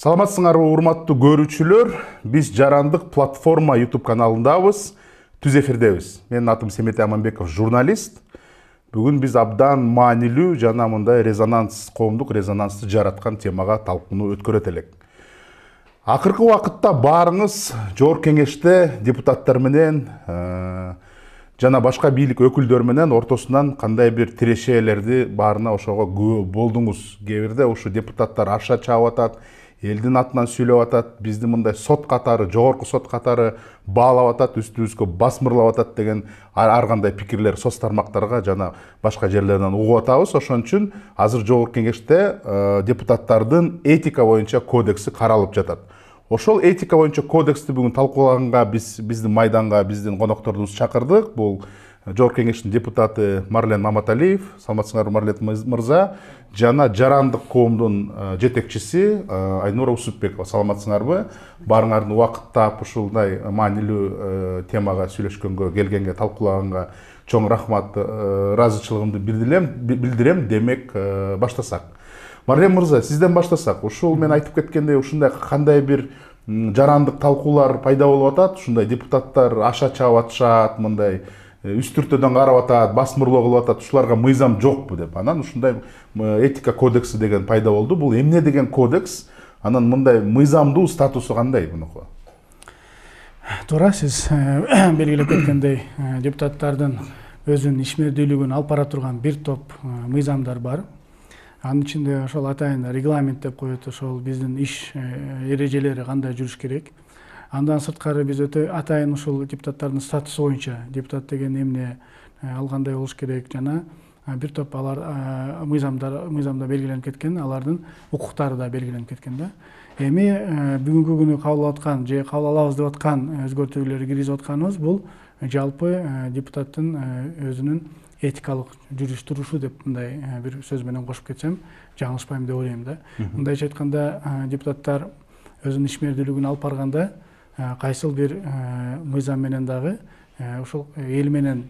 Саламатсыңарбы урматтуу көрүүчүлөр? Биз Жарандык платформа YouTube каналындабыз, түз эфирдебиз. Менин атым Семет Аманбеков, журналист. Бүгүн биз абдан маанилүү жана мындай коомдук резонансты жараткан темага талкууну өткөрөт элек. Акыркы убакытта баарыңыз Жогорку Кеңеште депутаттар менен жана башка бийлик өкүлдөр менен ортосунан кандай бир тирешелерди баарына ошого күбө болдуңуз. Кээ бирде ушу депутаттар аша чаап атат, элдин атынан сүйлөп атат, бизди мындай сот катары, жогорку сот катары баалап атат, үстүбүзгө басмырлап атат деген ар кандай пикирлер соц тармактарга жана башка жерлерден угуп атабыз. Ошон үчүн азыр Жогорку Кеңеште депутаттардын этика боюнча кодекси каралып жатат. Ошол этика боюнча кодексти бүгүн талкуулаганга биздин майданга биздин конокторубузду чакырдык. Бул Жогорку Кеңештин депутаты Марлен Маматалиев, саламатсыңарбы Марлен мырза, жана Жарандык коомдун жетекчиси Айнура Усупбекова, саламатсыңарбы? Баарыңардын убакыт таап ушундай маанилүү темага сүйлөшкөнгө, келгенге, талкуулаганга чоң рахмат, ыраазычылыгымды билдирем. Демек, баштасак. Марлен мырза, сизден баштасак. Ушул мен айтып кеткендей, ушундай кандай бир жарандык талкуулар пайда болуп атат, ушундай депутаттар аша чаап атышат, мындай үстүртөдөн карап атат, басмырлоо кылып атат, ушуларга мыйзам жокпу деп. Анан ушундай этика кодекси деген пайда болду. Бул эмне деген кодекс? Анан мындай мыйзамдуу статусу кандай мунуку? Туура, сиз белгилеп кеткендей, депутаттардын өзүнүн ишмердүүлүгүн алып бара турган бир топ мыйзамдар бар. Анын ичинде ошол атайын регламент деп коет, ошол биздин иш эрежелери кандай жүрүш керек. Андан сырткары биз өтө атайын ушул депутаттардын статусу боюнча депутат деген эмне, ал кандай болуш керек жана бир топ алар мыйзамда белгиленип кеткен, алардын укуктары да белгиленип кеткен да. Эми бүгүнкү күнү кабыл алып аткан же кабыл алабыз деп аткан өзгөртүүлөрдү киргизип атканыбыз бул жалпы депутаттын өзүнүн этикалык жүрүш турушу деп мындай бир сөз менен кошуп кетсем жаңылышпайм деп ойлойм да. Мындайча айтканда, депутаттар өзүнүн ишмердүүлүгүн алып барганда кайсыл бир мыйзам менен дагы ошол эл менен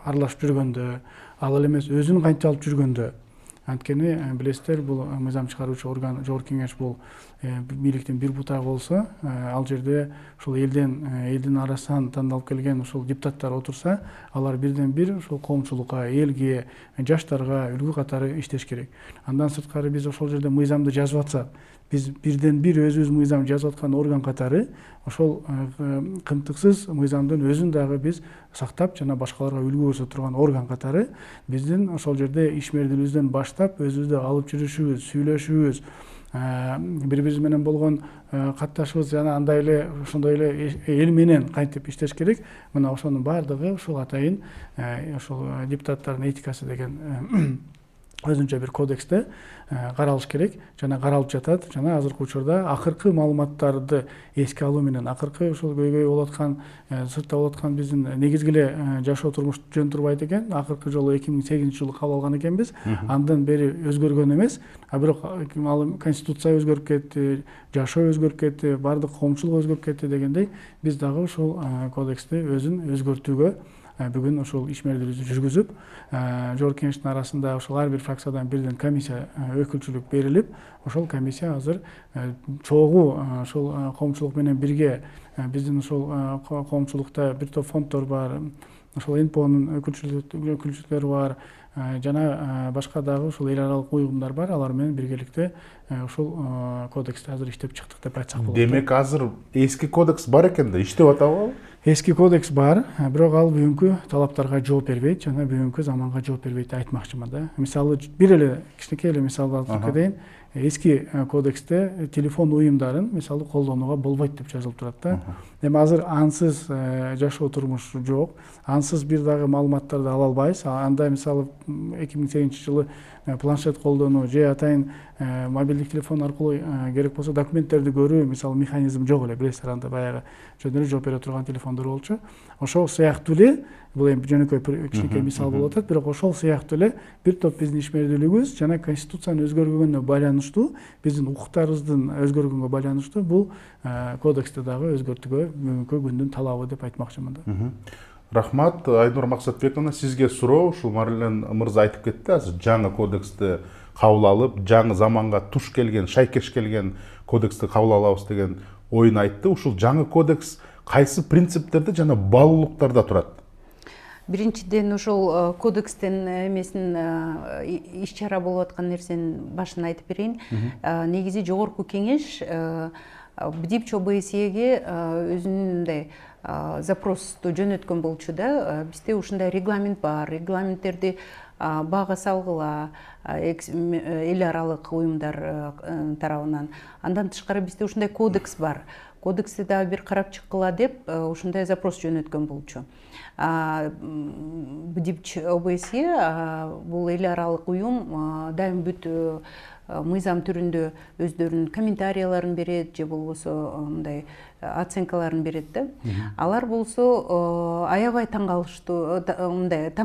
аралашып жүргөндө, ал эле эмес өзүн кантип алып жүргөндө, анткени билесиздер, бул мыйзам чыгаруучу орган Жогорку Кеңеш бул бийликтин бир бутагы болсо, ал жерде ушул элдин арасынан тандалып келген ушул депутаттар отурса, алар бирден бир ушул коомчулукка, элге, жаштарга үлгү катары иштеш керек. Андан сырткары биз ошол жерде мыйзамды жазып атсак, биз бирден бир өзүбүз мыйзам жазып аткан орган катары ошол кымтыксыз мыйзамдын өзүн дагы биз сактап жана башкаларга үлгү көрсөтө турган орган катары биздин ошол жерде ишмердүүлүгүбүздөн баштап өзүбүздү алып жүрүшүбүз, сүйлөшүүбүз, бири бирибиз менен болгон катташыбыз жана андай эле ошондой эле эл менен кантип иштеш керек, мына ошонун баардыгы ушул атайын ошол депутаттардын этикасы деген өзүнчө бир кодексте каралыш керек жана каралып жатат. Жана азыркы учурда акыркы маалыматтарды эске алуу менен акыркы ушул көйгөй болуп аткан, сыртта болуп аткан биздин негизги эле жашоо турмуш жөн турбайт экен. Акыркы жолу 2008-жылы кабыл алган экенбиз. Андан бери өзгөргөн эмес, а бирок конституция өзгөрүп кетти, жашоо өзгөрүп кетти, баардык коомчулук өзгөрүп кетти дегендей, биз дагы ушул кодексти өзүн өзгөртүүгө бүгүн ошол ишмердүүлүктү жүргүзүп, Жогорку Кеңештин арасында ошол ар бир фракциядан бирден комиссия өкүлчүлүк берилип, ошол комиссия азыр чогуу ошол коомчулук менен бирге биздин ошол коомчулукта бир топ фонддор бар, ошол НПОнун өкүлчүлүктөрү бар, жана башка дагы ушул эл аралык уюмдар бар, алар менен биргеликте ушул кодексти азыр иштеп чыктык деп айтсак болот. Демек, азыр эски кодекс бар экен да, иштеп атабы? Эски кодекс бар, бирок ал бүгүнкү талаптарга жооп бербейт жана бүгүнкү заманга жооп бербейт деп айтмакчымын да. Мисалы бир эле кичинекей эле мисалды алып кетейин. Эски кодексте телефон уюмдарын мисалы колдонууга болбойт деп жазылып турат да. Эми азыр ансыз жашоо турмуш жок, ансыз бир дагы маалыматтарды ала албайбыз. Анда мисалы 2008-жылы планшет колдонуу же атайын мобилдик телефон аркылуу керек болсо документтерди көрүү мисалы механизм жок эле, билесиздер, анда баягы жөн эле жооп бере турган телефондор болчу. Ошол сыяктуу эле, бул эми жөнөкөй кичинекей мисал болуп атат, бирок ошол сыяктуу эле бир топ биздин ишмердүүлүгүбүз жана конституциянын өзгөргөнүнө байланыштуу, биздин укуктарыбыздын өзгөргөнгө байланыштуу бул кодексти дагы өзгөртүүгө бүгүнкү күндүн талабы деп айтмакчымын да. Рахмат, Айнура Максатбековна, сизге суроо. Ушул Марлен мырза айтып кетти, азыр жаңы кодексти кабыл алып, жаңы заманга туш келген, шайкеш келген кодексти кабыл алабыз деген ойын айтты. Ушул жаңы кодекс кайсы принциптерде жана баалуулуктарда турат? Биринчиден ошол кодекстен эмесин иш чара болуп аткан нерсенин башын айтып берейин. Негизи жогорку кеңеш БДИПЧ ОБСЕге өзүнүн мындай запросту жөнөткөн болчу да. Бизде ушундай регламент бар. Регламенттерди бага салгыла эл аралык уюмдар тарабынан. Андан тышкары бизде ушундай кодекс бар. Кодексти дагы бир карап чыккыла деп ушундай запрос жөнөткөн болчу. БДИПЧ ОБСЕ бул эл аралык уюм дайым бүт мыйзам түрүндө өздөрүнүн комментарияларын берет же болбосо мындай оценкаларын берет да. Алар болсо аябай таң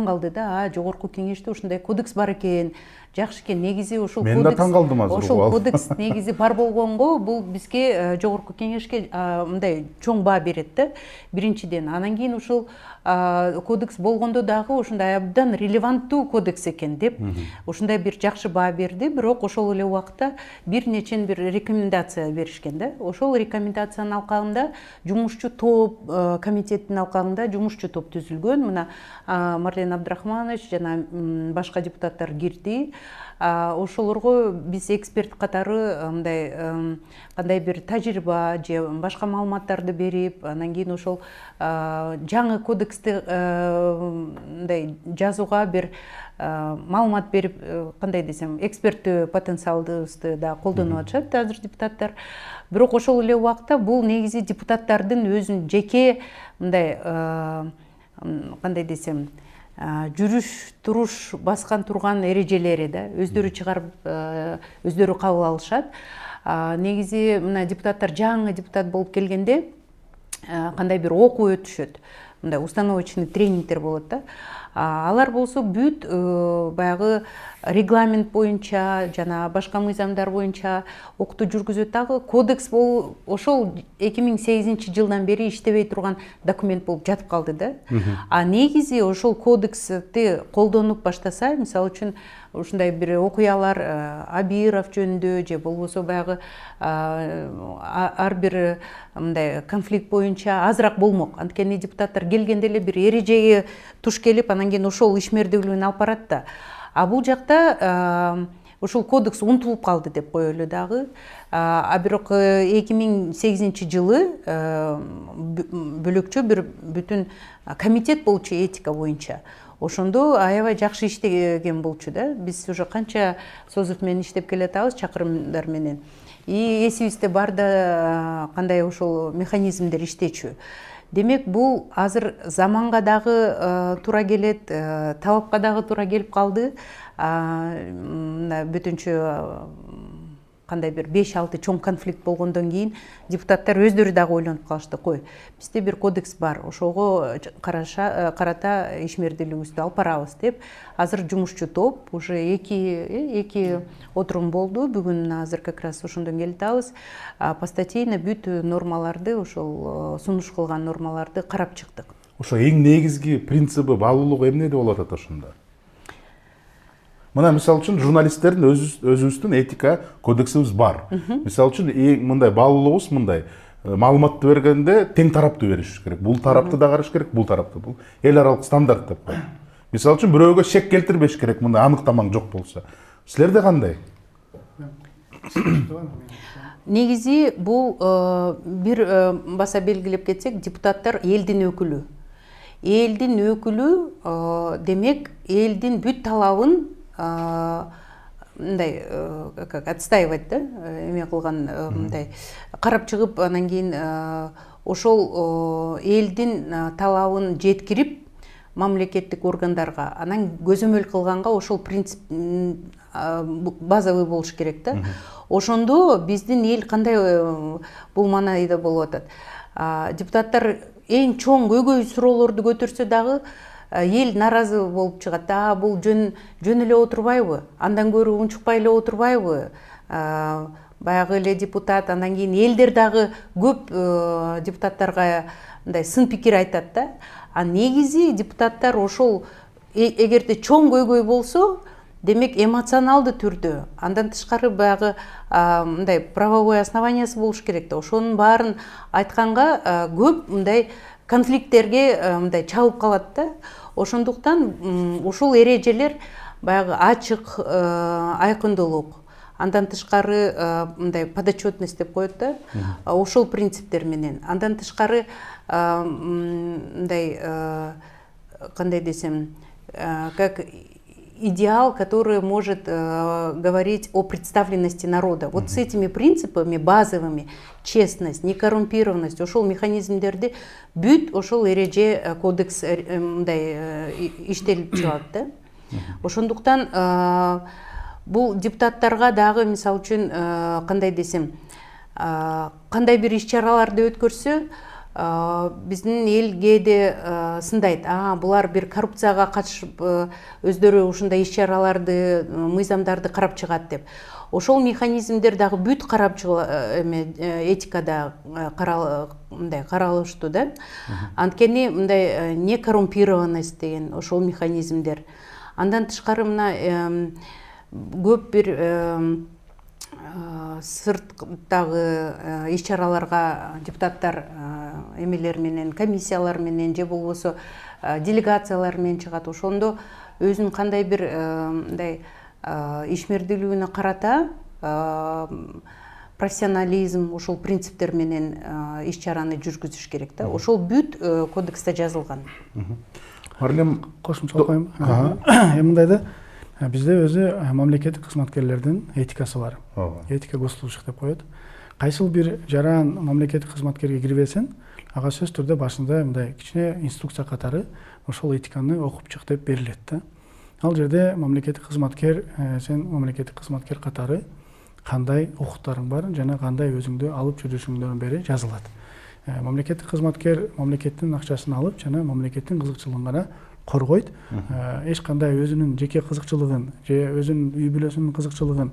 калды да, жогорку кеңеште ушундай кодекс бар экен, жакшы экен. Негизи ошол кодекс. Мен да таң калдым азыр. Ошол кодекс негизи бар болгонго бул бизге жогорку кеңешке мындай чоң баа берет да. Биринчиден, анан кийин ушул кодекс болгондо дагы ушундай абдан релеванттуу кодекс экен деп ушундай бир жакшы баа берди. Бирок ошол эле убакта бир нечен бир рекомендация беришкен да. Ошол рекомендациянын алкагында жумушчу топ, комитеттин алкагында жумушчу топ түзүлгөн. Мына Марлен Абдрахманович жана башка депутаттар кирди. Ошолорго биз эксперт катары мындай кандай бир тажрыйба же башка маалыматтарды берип, анан кийин ошол жаңы кодексти мындай жазууга бир маалымат берип, кандай десем, эксперттүү потенциалыбызды да колдонуп атышат азыр депутаттар. Бирок ошол эле убакта бул негизи депутаттардын өзүнүн жеке мындай кандай десем, жүрүш туруш баскан турган эрежелери да, өздөрү чыгарып өздөрү кабыл алышат. Негизи мына депутаттар жаңы депутат болуп келгенде кандай бир окуу өтүшөт, мындай установочный тренингдер болот да. Алар болсо бүт баягы регламент боюнча жана башка мыйзамдар боюнча окутуу жүргүзөт дагы. Кодекс бул ошол 2008-жылдан бери иштебей турган документ болуп жатып калды да. Негизи ошол кодексти колдонуп баштаса, мисалы үчүн ушундай бир окуялар Абиров жөнүндө же болбосо баягы ар бир мындай конфликт боюнча азыраак болмок. Анткени депутаттар келгенде эле бир эрежеге туш келип, анан кийин ошол ишмердүүлүгүн алып барат да. Бул жакта ошол кодекс унутулуп калды деп коелу дагы. Бирок 2008-жылы бөлөкчө бир бүтүн комитет болчу этика боюнча. Ошондо аябай жакшы иштеген болчу да. Биз уже канча созуп менен иштеп келатабыз чакырымдар менен. Эсибизде бар да кандай ошол механизмдер иштечү. Демек, бул азыр заманга дагы туура келет, талапка дагы туура келип калды. Бүтүнчө кандай бир 5-6 чоң конфликт болгондон кийин депутаттар өздөрү дагы ойлонуп калышты. Кой, бизде бир кодекс бар, ошого карата ишмердүүлүгүбүздү алып барабыз деп. Азыр жумушчу топ уже эки отурум болду. Бүгүн азыр как раз ошондон келатабыз. Постатейно бүт нормаларды, ошол сунуш кылган нормаларды карап чыктык. Ошо эң негизги принциби, баалуулугу эмнеде болуп атат ошондо? Мына мисалы үчүн журналисттердин өзүбүздүн этика кодексибиз бар. Мисалы үчүн мындай баалуулугубуз мындай маалыматты бергенде тең тараптуу бериш керек. Бул тарапты да караш керек, бул тарапты. Бул эл аралык стандарт деп коет. Мисалы үчүн бирөөгө шек келтирбеш керек, мындай аныктамаң жок болсо. Силерде кандай? Негизи бул бир баса белгилеп кетсек, депутаттар элдин өкүлү. Элдин өкүлү демек элдин бүт талабын мындай отстаивать да, эме кылган мындай карап чыгып, анан кийин ошол элдин талабын жеткирип мамлекеттик органдарга, анан көзөмөл кылганга ошол принцип базовый болуш керек да. Ошондо биздин эл кандай бул маанайда болуп атат. Депутаттар эң чоң көйгөй суроолорду көтөрсө дагы эл наразы болуп чыгат. Бул жөн эле отурбайбы? Андан көрө унчукпай эле отурбайбы? Баягы эле депутат, андан кийин элдер дагы көп депутаттарга мындай сын пикир айтат да. Негизи депутаттар ошол эгерде чоң көйгөй болсо, демек эмоционалдуу түрдө, андан тышкары баягы мындай правовой основаниясы болуш керек да. Ошонун баарын айтканга көп мындай конфликттерге мындай чабып калат да. Ошондуктан ушул эрежелер баягы ачык, айкындуулук, андан тышкары мындай подотчетность деп коет да. Ошол принциптер менен. Андан тышкары мындай кандай десем, как идеал, который может говорить о представленности народа. Вот с этими принципами базовыми, честность, некоррумпированность, ошол механизмдерди бүт ошол эреже кодекс мындай иштелип чыгат да. Ошондуктан бул депутаттарга дагы мисалы үчүн кандай десем, кандай бир иш-чараларды өткөрсө, биздин эл кээде сындайт, булар бир коррупцияга катышып өздөрү ушундай иш-чараларды, мыйзамдарды карап чыгат деп. Ошол механизмдер дагы бүт карап этикада каралыштуу да. Анткени мындай некоррумпированность деген ошол механизмдер. Андан тышкары мына көп бир сырттагы иш-чараларга депутаттар эмелер менен, комиссиялар менен же болбосо делегациялар менен чыгат. Ошондо өзүнүн кандай бир мындай ишмердүүлүгүнө карата профессионализм, ошол принциптер менен иш-чараны жүргүзүш керек да. Ошол бүт кодексте жазылган. Марлем кошумчалап коеюн. Мындай да, бизде өзү мамлекеттик кызматкерлердин этикасы бар. Этика госслужащих деп коет. Кайсыл бир жаран мамлекеттик кызматкерге кирбесин, ага сөз түрдө башында мындай кичине инструкция катары ошол этиканы окуп чык деп берилет да. Ал жерде мамлекеттик кызматкер, сен мамлекеттик кызматкер катары кандай укуктарың бар жана кандай өзүңдү алып жүрүшүңдөрдүн бери жазылат. Мамлекеттик кызматкер мамлекеттин акчасын алып жана мамлекеттин кызыкчылыгын гана коргойт. Эч кандай өзүнүн жеке кызыкчылыгын же өзүнүн үй бүлөсүнүн кызыкчылыгын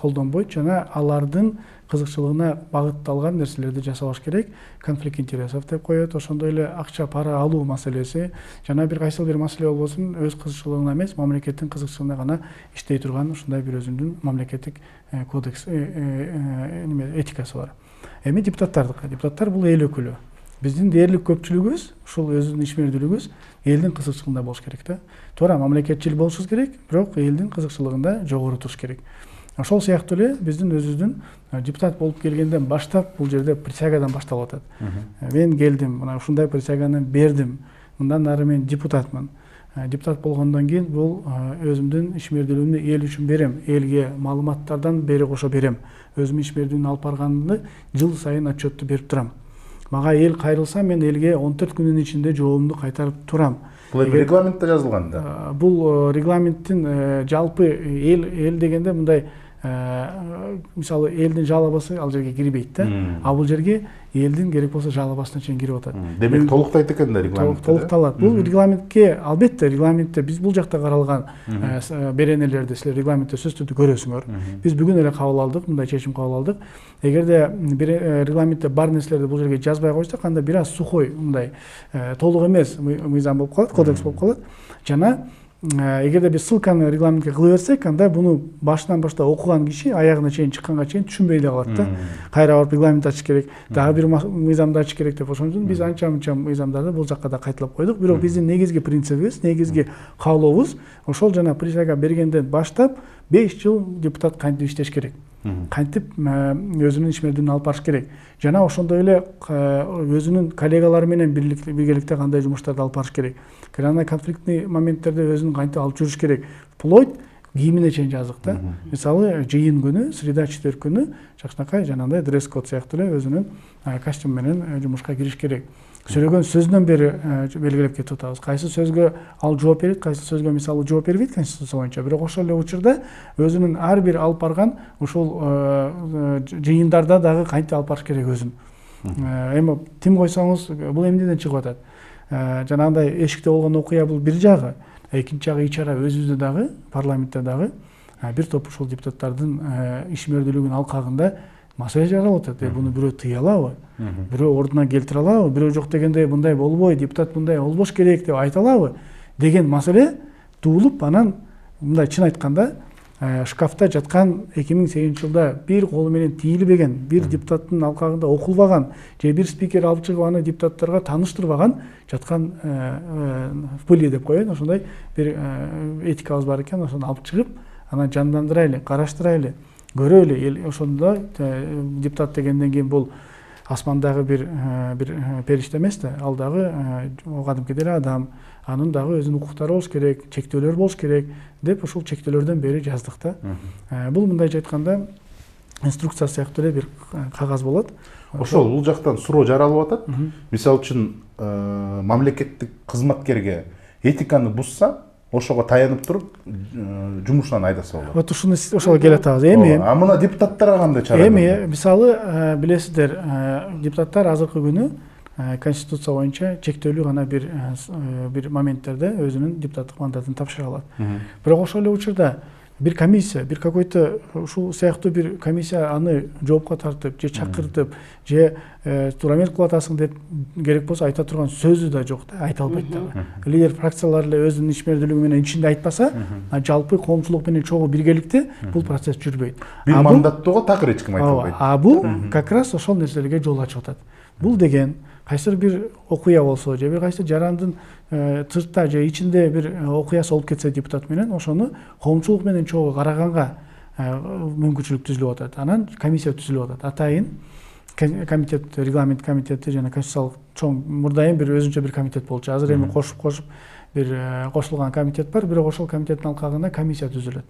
колдонбойт жана алардын кызыкчылыгына багытталган нерселерди жасабаш керек. Конфликт интересов деп коет. Ошондой эле акча пара алуу маселеси жана бир кайсыл бир маселе болбосун өз кызыкчылыгына эмес, мамлекеттин кызыкчылыгына гана иштей турган ушундай бир өзүнүн мамлекеттик кодекс этикасы бар. Эми депутаттар бул эл өкүлү. Биздин дээрлик көпчүлүгүбүз ушул өзүнүн ишмердүүлүгүбүз элдин кызыкчылыгында болуш керек да. Туура мамлекетчил болушубуз керек, бирок элдин кызыкчылыгында жогору туруш керек. Ошол сыяктуу эле биздин өзүбүздүн депутат болуп келгенден баштап бул жерде присягадан башталып атат. Мен келдим, мына ушундай присяганы бердим. Мындан ары мен депутатмын. Депутат болгондон кийин бул өзүмдүн ишмердүүлүгүмдү эл үчүн берем, элге маалыматтардан бери кошо берем. Өзүмдүн ишмердүүлүгүн алып барганымды жыл сайын отчетту берип турам. Мага эл кайрылса, мен элге 14 күнүн ичинде жообумду кайтарып турам. Бул регламентте жазылган да. Бул регламенттин жалпы эл дегенде мындай мисалы элдин жалобасы ал жерге кирбейт да. А бул жерге элдин керек болсо жалобасына чейин кирип атат. Демек толуктайт экен да регламент. Толукталат. Бул регламентке албетте регламентте биз бул жакта каралган беренелерди силер регламентте сөз түрдө көрөсүңөр. Биз бүгүн эле кабыл алдык, мындай чечим кабыл алдык. Эгерде регламентте бар нерселерди бул жерге жазбай койсок, анда бир аз сухой мындай толук эмес мыйзам болуп калат, кодекс болуп калат. Жана эгерде биз ссылканы регламентке кыла берсек, анда буну башынан баштап окуган киши аягына чейин чыкканга чейин түшүнбөй эле калат да. Кайра барып регламент ачыш керек, дагы бир мыйзамды ачыш керек деп. Ошон үчүн биз анча-мынча мыйзамдарды бул жакка да кайталап койдук. Бирок биздин негизги принцибибиз, негизги каалообуз ошол жана присяга бергенден баштап 5 жыл депутат кантип иштеш керек. Кантип өзүнүн ишмердүүлүгүн алып барыш керек. Жана ошондой эле өзүнүн коллегалары менен биргеликте кандай жумуштарды алып барыш керек. Крайне конфликтный моменттерде өзүн кантип алып жүрүш керек. Вплоть кийимине чейин жаздык да. Мисалы жыйын күнү, среда четверг күнү жакшынакай жанагындай дресс-код сыяктуу эле өзүнүн костюм менен жумушка кириш керек. Сөйлөгөн сөзүнөн бери белгилеп кетип атабыз. Кайсы сөзгө ал жооп берет, кайсы сөзгө мисалы жооп бербейт конституция боюнча. Бирок ошол эле учурда өзүнүн ар бир алып барган ушул жыйындарда дагы кантип алып барыш керек өзүн. Эми тим койсоңуз бул эмнеден чыгып атат? Жанагындай эшикте болгон окуя бул бир жагы, экинчи жагы ичара өзүбүздө дагы, парламентте дагы бир топ ушул депутаттардын ишмердүүлүгүнүн алкагында маселе жаралып атат. Буну бирөө тыя алабы? Бирөө ордуна келтире алабы? Бирөө жок дегенде мындай болбойт, депутат мындай болбош керек деп айта алабы деген маселе туулуп, анан мындай чын айтканда шкафта жаткан 2008 жылда бир колу менен тийилбеген, бир депутаттын алкагында окулбаган же бир спикер алып чыгып аны депутаттарга тааныштырбаган жаткан пыли деп коеюн, ошондой бир этикабыз бар экен. Ошону алып чыгып, анан жандандырайлы, караштырайлы, көрөлү. Ошондо депутат дегенден кийин бул асмандагы бир периште эмес да, ал дагы кадимкидей эле адам, анын дагы өзүнүн укуктары болуш керек, чектөөлөр болуш керек деп ушул чектөөлөрдөн бери жаздык да. Бул мындайча айтканда инструкция сыяктуу эле бир кагаз болот. Ошол бул жактан суроо жаралып атат. Мисалы үчүн мамлекеттик кызматкерге этиканы бузса, ошого таянып туруп жумушунан айдаса болот. Вот ушуну ошого келатабыз. Эми мына депутаттарга кандай чара? Эми мисалы билесиздер, депутаттар азыркы күнү Конституция боюнча чектөөлүү гана бир моменттерде өзүнүн депутаттык мандатын тапшыра алат. Бирок ошол эле учурда бир комиссия, бир какой-то ушул сыяктуу бир комиссия аны жоопко тартып, же чакыртып, же туура эмес кылып атасың деп керек болсо айта турган сөзү да жок да, айта албайт дагы. Лидер фракциялар эле өзүнүн ишмердүүлүгү менен ичинде айтпаса, жалпы коомчулук менен чогуу биргеликте бул процесс жүрбөйт. Бир мандаттоого такыр эч ким айта албайт. А бул как раз ошол нерселерге жол ачып атат. Бул деген кайсыр бир окуя болсо, же бир кайсы жарандын сыртта же ичинде бир окуясы болуп кетсе депутат менен, ошону коомчулук менен чогуу караганга мүмкүнчүлүк түзүлүп атат. Анан комиссия түзүлүп атат. Атайын комитет, регламент комитети жана конституциялык чоң мурдайын бир өзүнчө бир комитет болчу. Азыр эми кошуп бир кошулган комитет бар, бирок ошол комитеттин алкагында комиссия түзүлөт.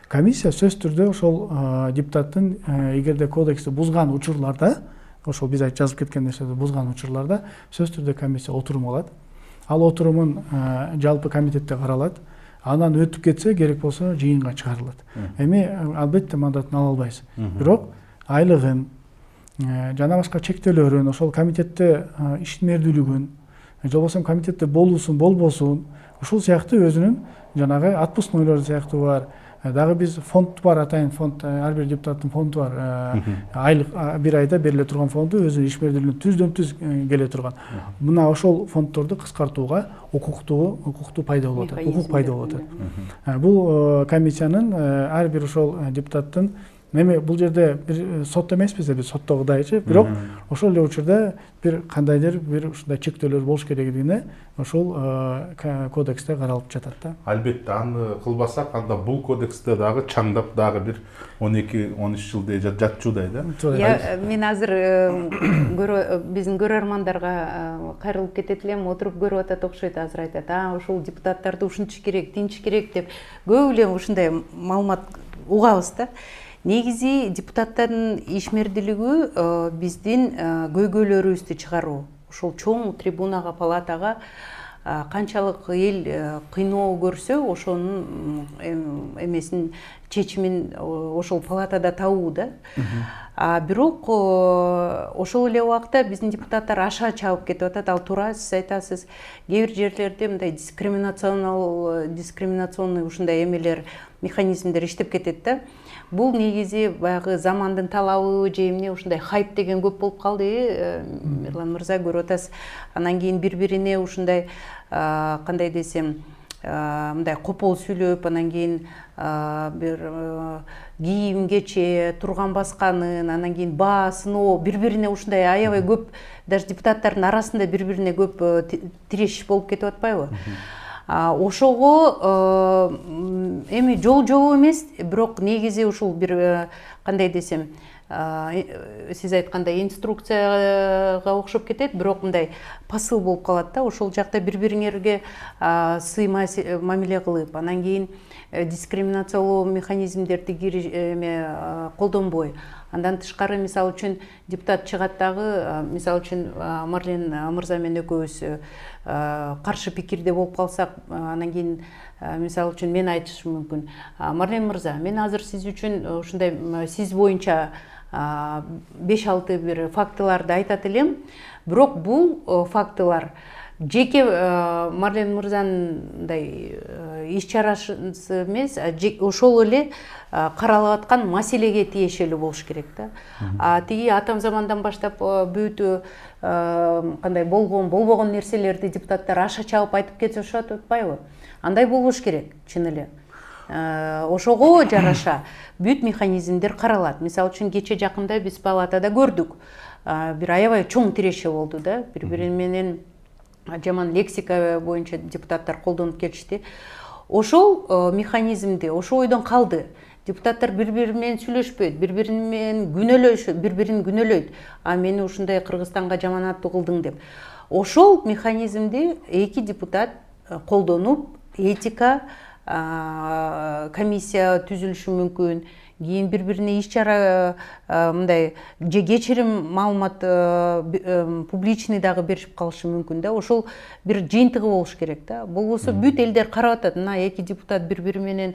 Комиссия сөзсүз түрдө ошол депутаттын эгерде кодексти бузган учурларда, ошол биз жазып кеткен нерседи бузган учурларда сөзсүз түрдө комиссия отурум алат. Ал отурумун жалпы комитетте каралат. Анан өтүп кетсе, керек болсо жыйынга чыгарылат. Эми албетте мандатын ала албайсыз. Бирок айлыгын жана башка чектөөлөрүн, ошол комитетте ишмердүүлүгүн, же болбосо комитетте болуусун, болбосун, ушул сыяктуу өзүнүн жанагы отпускнойлор сыяктуу бар. Дагы биз фонд бар, атайын фонд, ар бир депутаттын фонду бар. Айлык бир айда бериле турган фонду өзүнүн ишмердүүлүгүн түздөн-түз келе турган. Мына ошол фонддорду кыскартууга укуктуу пайда болуп атат. Укук пайда болуп атат. Бул комиссиянын ар бир ошол депутаттын эми бул жерде бир сот эмеспиз, биз соттогудайчы, бирок ошол эле учурда бир кандайдыр бир ушундай чектөөлөр болуш керектигине ошол кодексте каралып жатат да. Албетте, аны кылбасак, анда бул кодексте дагы чаңдап дагы бир 12-13 жылдай жатчудай да. Мен азыр биздин көрөрмандарга кайрылып кетет элем, отуруп көрүп атат окшойт, азыр айтат, ушул депутаттарды ушинтиш керек, тинтиш керек деп көп эле ушундай маалымат угабыз да. Негизи депутаттардын ишмердүүлүгү биздин көйгөйлөрүбүздү чыгаруу. Ошол чоң трибунага, палатага канчалык эл кыйноо көрсө, ошонун эмесин чечимин ошол палатада табуу да. Бирок ошол эле убакта биздин депутаттар аша чабып кетип атат. Ал туура, сиз айтасыз. Кээ бир жерлерде мындай дискриминационный ушундай эмелер, механизмдер иштеп кетет да. Бул негизи баягы замандын талабы же эмне ушундай хайп деген көп болуп калды, Мирлан мырза, көрүп атасыз. Анан кийин бири-бирине ушундай кандай десем, мындай копол сүйлөп, анан кийин бир кийим кече, турган басканын, анан кийин баасыноо, бири-бирине ушундай аябай көп, даже депутаттардын арасында бири-бирине көп тирешиш болуп кетип атпайбы? Ошого эми жол эмес, бирок негизи ушул бир кандай десем, сиз айткандай инструкцияга окшоп кетет, бирок мындай посыл болуп калат да. Ошол жакта бири-бириңерге сыймай мамиле кылып, анан кийин дискриминациялоо механизмдерди колдонбой. Андан тышкары, мисалы үчүн, депутат чыгат дагы, мисалы үчүн, Марлен мырза менен экөөбүз каршы пикирде болуп калсак, анан кийин, мисалы үчүн, мен айтышым мүмкүн. Марлен мырза, мен азыр сиз үчүн ушундай сиз боюнча 5-6 бир фактыларды айтат элем, бирок бул фактылар жеке Марлен мырзанындай иш чарасы эмес, ошол эле каралып аткан маселеге тиешелүү болуш керек да. Тиги атам замандан баштап бүтү кандай болбогон нерселерди депутаттар аша чабып айтып кетишип атпайбы? Андай болбош керек, чын эле. ошого жараша бүт механизмдер каралат. Мисалы үчүн кече жакында биз палатада көрдүк, бир аябай чоң тиреше болду да, бири менен жаман лексика боюнча депутаттар колдонуп келишти. Ошол механизмди, ошол ойдон калды. Депутаттар бири-бири менен сүйлөшпөйт, бири-бири менен бири-бирин күнөөлөйт. А мени ушундай Кыргызстанга жаман аттуу кылдың деп. Ошол механизмди эки депутат колдонуп, этика комиссия түзүлүшү мүмкүн. Кийин бири-бирине иш-чара мындай же кечирим маалымат публичный дагы беришип калышы мүмкүн да. Ошол бир жыйынтыгы болуш керек да. Болбосо бүт элдер карап атат, мына эки депутат бири-бири менен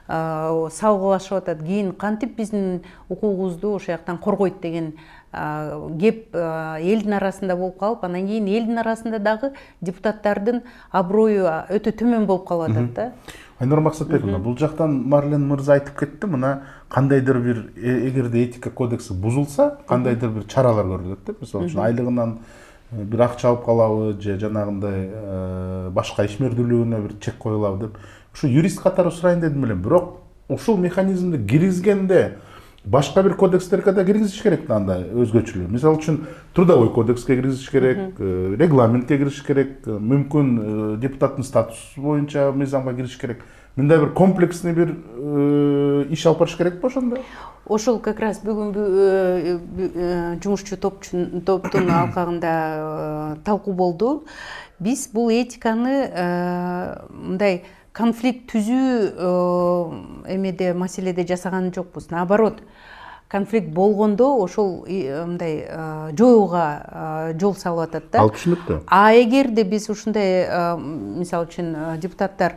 салгылашып атат. Кийин кантип биздин укугубузду ошол жактан коргойт деген кеп элдин арасында болуп калып, анан кийин элдин арасында дагы депутаттардын аброю өтө төмөн болуп калып атат да. Айнур Максатбековна, бул жактан Марлен мырза айтып кетти, мына кандайдыр бир эгерде этика кодекси бузулса, кандайдыр бир чаралар көрүлөт деп. Мисалы үчүн айлыгынан бир акча алып калабы же жанагындай башка ишмердүүлүгүнө бир чек коюлабы деп. Ушу юрист катары сурайын дедим элем, бирок ушул механизмди киргизгенде башка бир кодекстерге да киргизиш керек да, анда өзгөчөлөр. Мисалы үчүн трудовой кодекске киргизиш керек, регламентке кириш керек, мүмкүн депутаттын статусу боюнча мыйзамга кириш керек. Мындай бир комплексный бир иш алып барыш керек ошондо. Ошол как раз бүгүнкү жумушчу топтун алкагында талкуу болду. Биз бул этиканы мындай конфликт түзүү эмеде маселеде жасаган жокпуз. Наоборот, конфликт болгондо ошол мындай жоюуга жол салып атат да. Ал түшүнүктүү. А эгерде биз ушундай мисалы үчүн депутаттар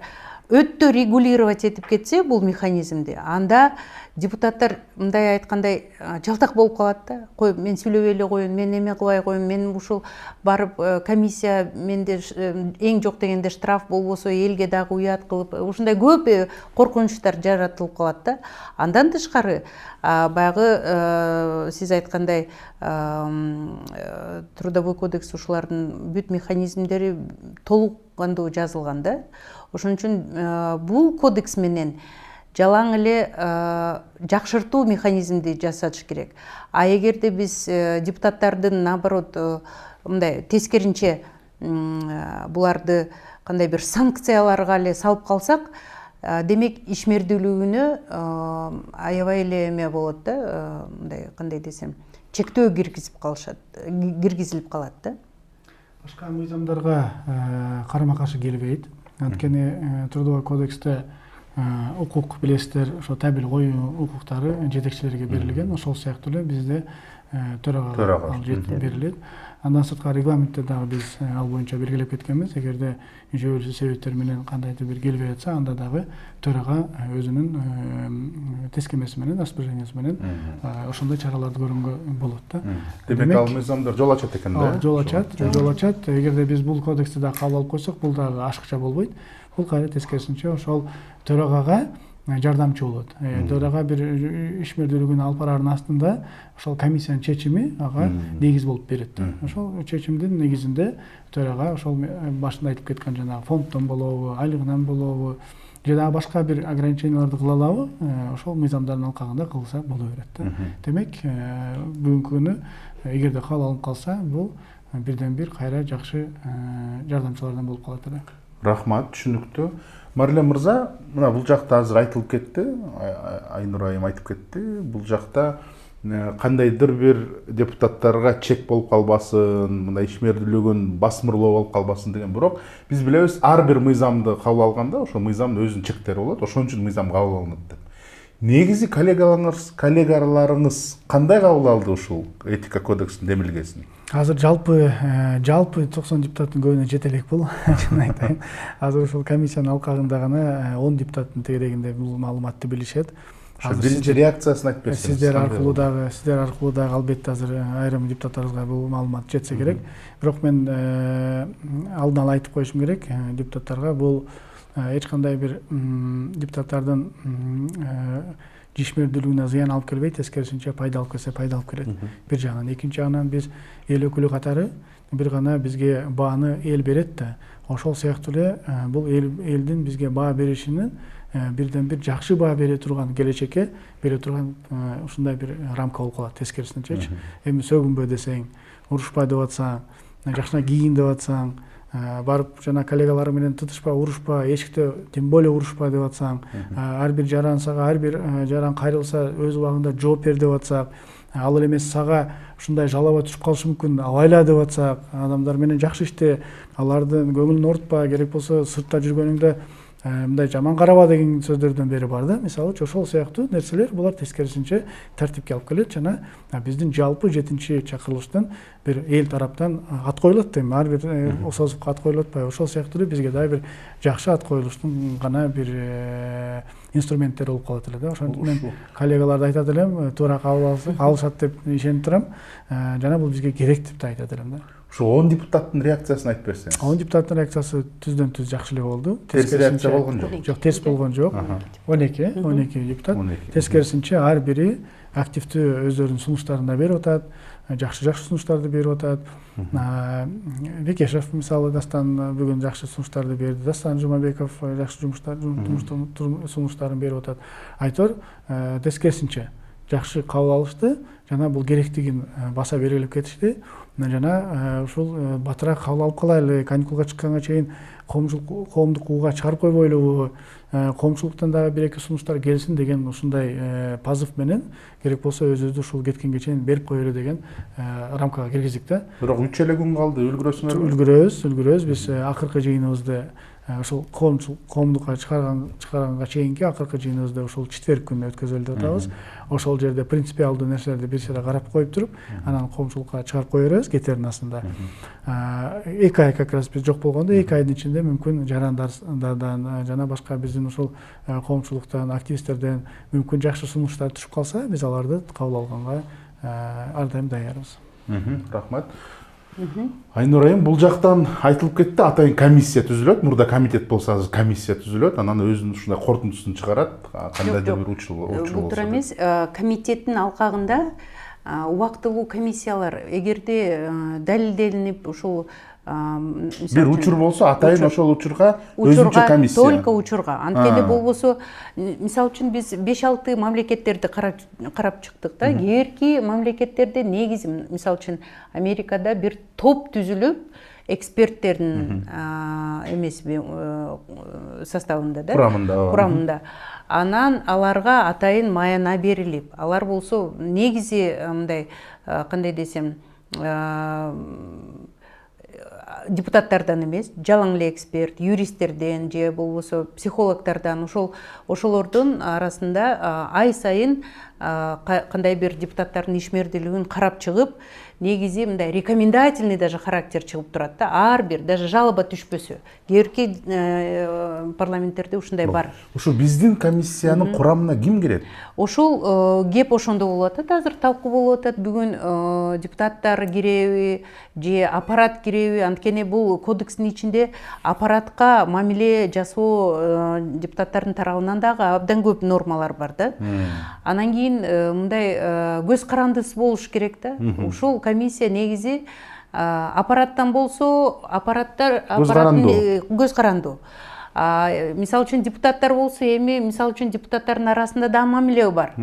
өтө регулировать этип кетсе бул механизмди, анда депутаттар мындай айткандай жалтак болуп калат да. Кой, мен сүйлөбөй эле коеюн, мен эме кылбай коеюн, мен ушул барып комиссия менде эң жок дегенде штраф болбосо элге дагы уят кылып, ушундай көп коркунучтар жаратылып калат да. Андан тышкары баягы сиз айткандай трудовой кодекс ушулардын бүт механизмдери толук кандуу жазылган да. Ошон үчүн бул кодекс менен жалаң эле жакшыртуу механизмди жасаш керек. А эгерде биз депутаттардын наоборот мындай тескеринче буларды кандай бир санкцияларга эле салып калсак, демек ишмердүүлүгүнө аябай эле эме болот да, мындай кандай десем, чектөө киргизилип калат да. Башка мыйзамдарга карама каршы келбейт. Анткени трудовой кодексте укук билесиздер, ошо табил коюу укуктары жетекчилерге берилген. Ошол сыяктуу эле бизде төрага берилет. Андан сырткары регламентте дагы биз ал боюнча белгилеп кеткенбиз. Эгерде жөө себептер менен кандайдыр бир келбей жатса, анда дагы төрага өзүнүн тескемеси менен, распоряжениясы менен ошондой чараларды көргөнгө болот да. Демек ал мыйзамдар жол ачат экен да. Жол ачат. Эгерде биз бул кодексти дагы кабыл алып койсок, бул дагы ашыкча болбойт. Бул кайра тескерисинче ошол төрагага жардамчы болот. Төрага бир ишмердүүлүгүн алып бараардын астында ошол комиссиянын чечими ага негиз болуп берет. Ошол чечимдин негизинде төрага ошол башында айтып кеткен жанагы фонддон болобу, айлыгынан болобу, же дагы башка бир ограниченияларды кыла алабы, ошол мыйзамдардын алкагында кылса боло берет. Демек, бүгүнкү күнү эгерде кабыл алынып калса, бул бирден бир кайра жакшы жардамчылардан болуп калат эле. Рахмат, түшүнүктүү. Марлен мырза, мына бул жакта азыр айтылып кетти, Айнур айым айтып кетти. Бул жакта кандайдыр бир депутаттарга чек болуп калбасын, мындай ишмердүүлүгүн басмырлоо болуп калбасын деген. Бирок биз билебиз, ар бир мыйзамды кабыл алганда ошол мыйзамдын өзүнүн чектери болот. Ошон үчүн мыйзам кабыл алынат деп. Негизи коллегаларыңыз кандай кабыл алды ушул этика кодексинин демилгесин? Азыр жалпы 90 депутаттын көбүнө жете элек бул. Чын айтайын. Азыр ушул комиссиянын алкагында гана 10 депутаттын тегерегинде бул маалыматты билишет. Биринчи реакциясын айтып берсеңиз. Сиздер аркылуу дагы албетте азыр айрым депутаттарыбызга бул маалымат жетсе керек. Бирок мен алдын ала айтып коюшум керек депутаттарга, бул эч кандай бир депутаттардын ишмердүүлүгүнө зыян алып келбей, тескерисинче пайда алып келсе пайда алып келет. Бир жагынан, экинчи жагынан биз эл өкүлү катары бир гана бизге бааны эл берет да, ошол сыяктуу эле бул элдин бизге баа беришинин бирден бир жакшы баа бере турган, келечекке бере турган ушундай бир рамка болуп калат. Тескерисинчечи, эми сөгүнбө десең, урушпа деп атсаң, жакшына кийин деп атсаң, барып жана коллегалар менен тытышпа, урушпа, эшикте тем более урушпа деп атсаң, ар бир жаран сага, ар бир жаран кайрылса өз убагында жооп бер деп атсак, ал эле эмес сага ушундай жалаба түшүп калышы мүмкүн, абайла деп атсак, адамдар менен жакшы иште, алардын көңүлүн оорутпа, керек болсо сыртта жүргөнүңдө мындай жаман караба деген сөздөрдөн бери бар да. Мисалы ошол сыяктуу нерселер булар тескерисинче тартипке алып келет жана биздин жалпы 7-чи чакырылыштын бир эл тараптан ат коюлат дейм. Ар бир осозовго ат коюлуп атпайбы? Ошол сыяктуу эле бизге дагы бир жакшы ат коюлуштун гана бир инструменттери болуп калат эле да. Ошондук мен коллегаларды айтат элем, туура кабыл алышат деп ишенип турам. Жана бул бизге керек деп да айтат элем да. Ушу 10 депутаттын реакциясын айтып берсеңиз. 10 депутаттын реакциясы түздөн түз жакшы эле болду. Терс реакция болгон жок. Жок, терс болгон жок. 12 депутат. Тескерисинче ар бири активдүү өздөрүнүн сунуштарын берип атат, жакшы сунуштарды берип атат. Бекешев мисалы Дастан бүгүн жакшы сунуштарды берди. Дастан Жумабеков жакшы сунуштарын берип атат. Айтор тескерисинче жакшы кабыл алышты жана бул керектигин баса белгилеп кетишти. Жана ушул батыраак кабыл алып калайлы, каникулга чыкканга чейин коомдук ууга чыгарып койбойлубу, коомчулуктан дагы бир-эки сунуштар келсин деген ушундай пазыв менен керек болсо өзүбүздү ушул кеткенге чейин берип коелу деген рамкага киргиздик да. Бирок 3 эле күн калды, үлгүрөсүңөрбү? Үлгүрөбүз. Биз акыркы жыйыныбызды ушул коомдукка чыгарганга чейинки акыркы жыйыныбызды ушул четверг күнү өткөзөлү деп атабыз. Ошол жерде принципиалдуу нерселерди бир сыйра карап коюп туруп, анан коомчулукка чыгарып кое беребиз кетерин астында. 2 ай как раз биз жок болгондо 2 айдын ичинде мүмкүн жарандардан жана башка биздин ушул коомчулуктан, активисттерден мүмкүн жакшы сунуштар түшүп калса, биз аларды кабыл алганга ар дайым даярбыз. Рахмат. Айнур айым, бул жактан айтылып кетти, атайын комиссия түзүлөт, мурда комитет болсо азыр комиссия түзүлөт, анан өзүнүн ушундай корутундусун чыгарат, кандайдыр бир учур болсо. Бул туура эмес, комитеттин алкагында убактылуу комиссиялар эгерде далилделинип ушул бир учур болсо, атайын ошол учурга өзүнчө комиссия. Только учурга. Анткени болбосо, мисалы үчүн биз 5-6 мамлекеттерди карап чыктык да. Кээерки мамлекеттерде негизи, мисалы үчүн Америкада бир топ түзүлүп, эксперттердин эмеси составында да, курамында. Анан аларга атайын маяна берилип, алар болсо негизи мындай кандай десем, депутаттардан эмес, жалаң эле эксперт, юристтерден же болбосо психологтордон, ошолордун арасында ай сайын кандай бир депутаттардын ишмердүүлүгүн карап чыгып, негизи мындай рекомендательный даже характер чыгып турат да, ар бир даже жалоба түшпөсө. Кээерки парламенттерде ушундай бар. Ушу биздин комиссиянын курамына ким кирет? Ошол кеп ошондо болуп атат, азыр талкуу болуп атат. Бүгүн депутаттар киреби же аппарат киреби? Анткени бул кодекстин ичинде аппаратка мамиле жасоо депутаттардын тарабынан дагы абдан көп нормалар бар да. Анан кийин мындай көз карандысы болуш керек да. Ушул комиссия негизи аппараттан болсо, көз карандуу. Мисалы үчүн депутаттар болсо, эми мисалы үчүн депутаттардын арасында да мамиле бар.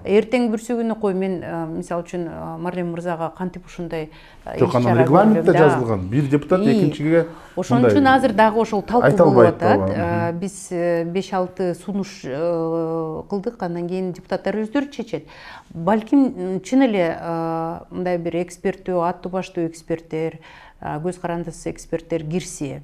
Эртең бүрсүгүнү кой, мен мисалы үчүн Марлен мырзага кантип ушундай жок, анан регламентте жазылган. Бир депутат экинчиге ошон үчүн азыр дагы ошол талкуу болуп атат. Биз 5-6 сунуш кылдык, андан кийин депутаттар өздөрү чечет. Балким чын эле мындай бир эксперттүү, аттуу баштуу эксперттер, көз карандысы эксперттер кирсе,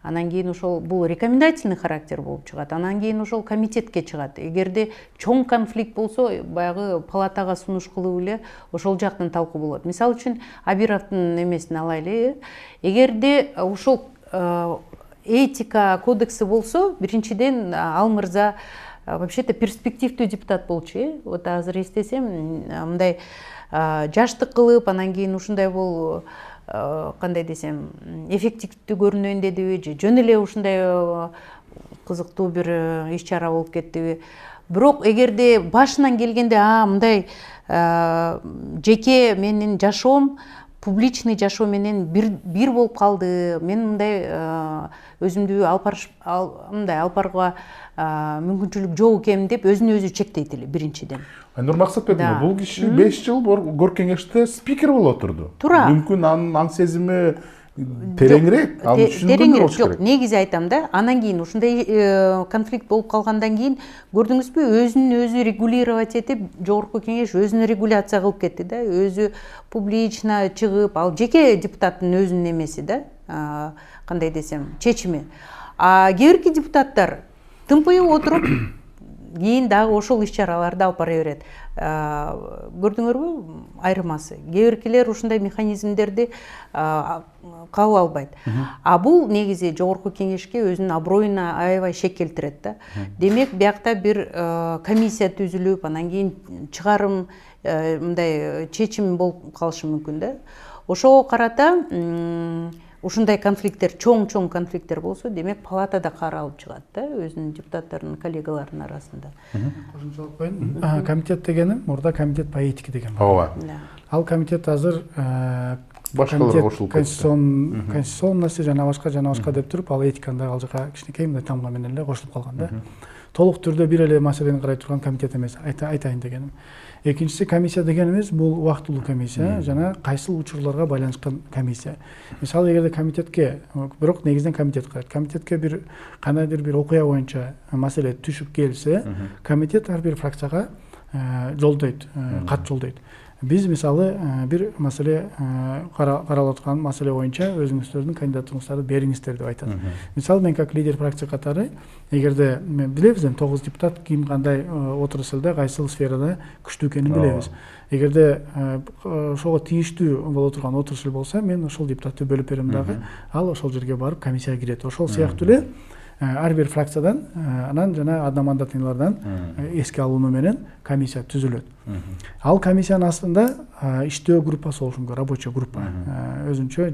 анан кийин ошол бул рекомендательный характер болуп чыгат. Анан кийин ошол комитетке чыгат. Эгерде чоң конфликт болсо, баягы палатага сунуш кылып эле ошол жактан талкуу болот. Мисалы үчүн Абировдун эмесин алайлы. Эгерде ошол этика кодекси болсо, биринчиден ал мырза вообще-то перспективдүү депутат болчу. Вот азыр эстесем, мындай жаштык кылып, анан кийин ушундай бул кандай десем, эффективдүү көрүнөйүн дедиби же жөн эле ушундай кызыктуу бир иш чара болуп кеттиби. бирок эгерде башынан келгенде мындай жеке менин жашоом публичный жашоо менен бир болуп калды, мен мындай өзүмдү мындай алып барууга мүмкүнчүлүк жок экен деп өзүн өзү чектейт эле биринчиден. Айнур Максатбековна, бул киши 5 жыл Горкеңеште спикер болуп отурду. Туура. Мүмкүн анын аң сезими тереңирээк, аны түшүнгөндөр болуш керек. Жок, негизи айтам да, анан кийин ушундай конфликт болуп калгандан кийин көрдүңүзбү, өзүн өзү регулировать этип, жогорку кеңеш өзүн регуляция кылып кетти да, өзү публично чыгып, ал жеке депутаттын өзүнүн эмеси да, кандай десем, чечими. Кээ бирки депутаттар тымпыйып отуруп, кийин дагы ошол иш-чараларды алып бара берет. Көрдүңөрбү айырмасы? Кээ биркилер ушундай механизмдерди кабыл албайт. Бул негизи жогорку кеңешке өзүнүн аброюна аябай шек келтирет да. Демек, биякта бир комиссия түзүлүп, анан кийин чыгарым мындай чечим болуп калышы мүмкүн да. Ошого карата ушундай конфликттер, чоң конфликттер болсо, демек палатада каралып чыгат да, өзүнүн депутаттарынын, коллегаларынын арасында. Кошумчалык коеюн. Комитет дегеним мурда комитет по этике деген. Ооба. Ал комитет азыр Башкалар кошулуп кетти. Конституционности жана башка деп туруп, ал этиканы ал жака кичинекей мындай тамга менен эле кошулуп калган да. Толук түрдө бир эле маселени карай турган комитет эмес, айтайын дегеним. Экинчиси, комиссия дегенimiz бул убактылуу комиссия жана кайсыл учурларга байланышкан комиссия. Мисалы, эгерде комитетке, бирок негизинен комитет карайт. Комитетке бир кандайдыр бир окуя боюнча маселе түшүп келсе, комитет ар бир фракцияга жолдойт, кат жолдойт. Биз мисалы бир маселе каралып аткан маселе боюнча өзүңүздөрдүн кандидатуруңуздарды бериңиздер деп айтат. Мисалы, мен как лидер фракция катары, эгерде мен билебиз, 9 депутат ким кандай отурусалда, кайсыл сферада күчтүү экенин билебиз. Эгерде ошого тийиштүү боло турган отурушул болсо, мен ошол депутатты бөлүп берем дагы, ал ошол жерге барып комиссияга кирет. Ошол сыяктуу эле ар бир фракциядан, анан жана одномандатныйлардан эске алууну менен комиссия түзүлөт. Ал комиссиянын астында иштөө группасы болушу мүмкүн, рабочий группа, өзүнчө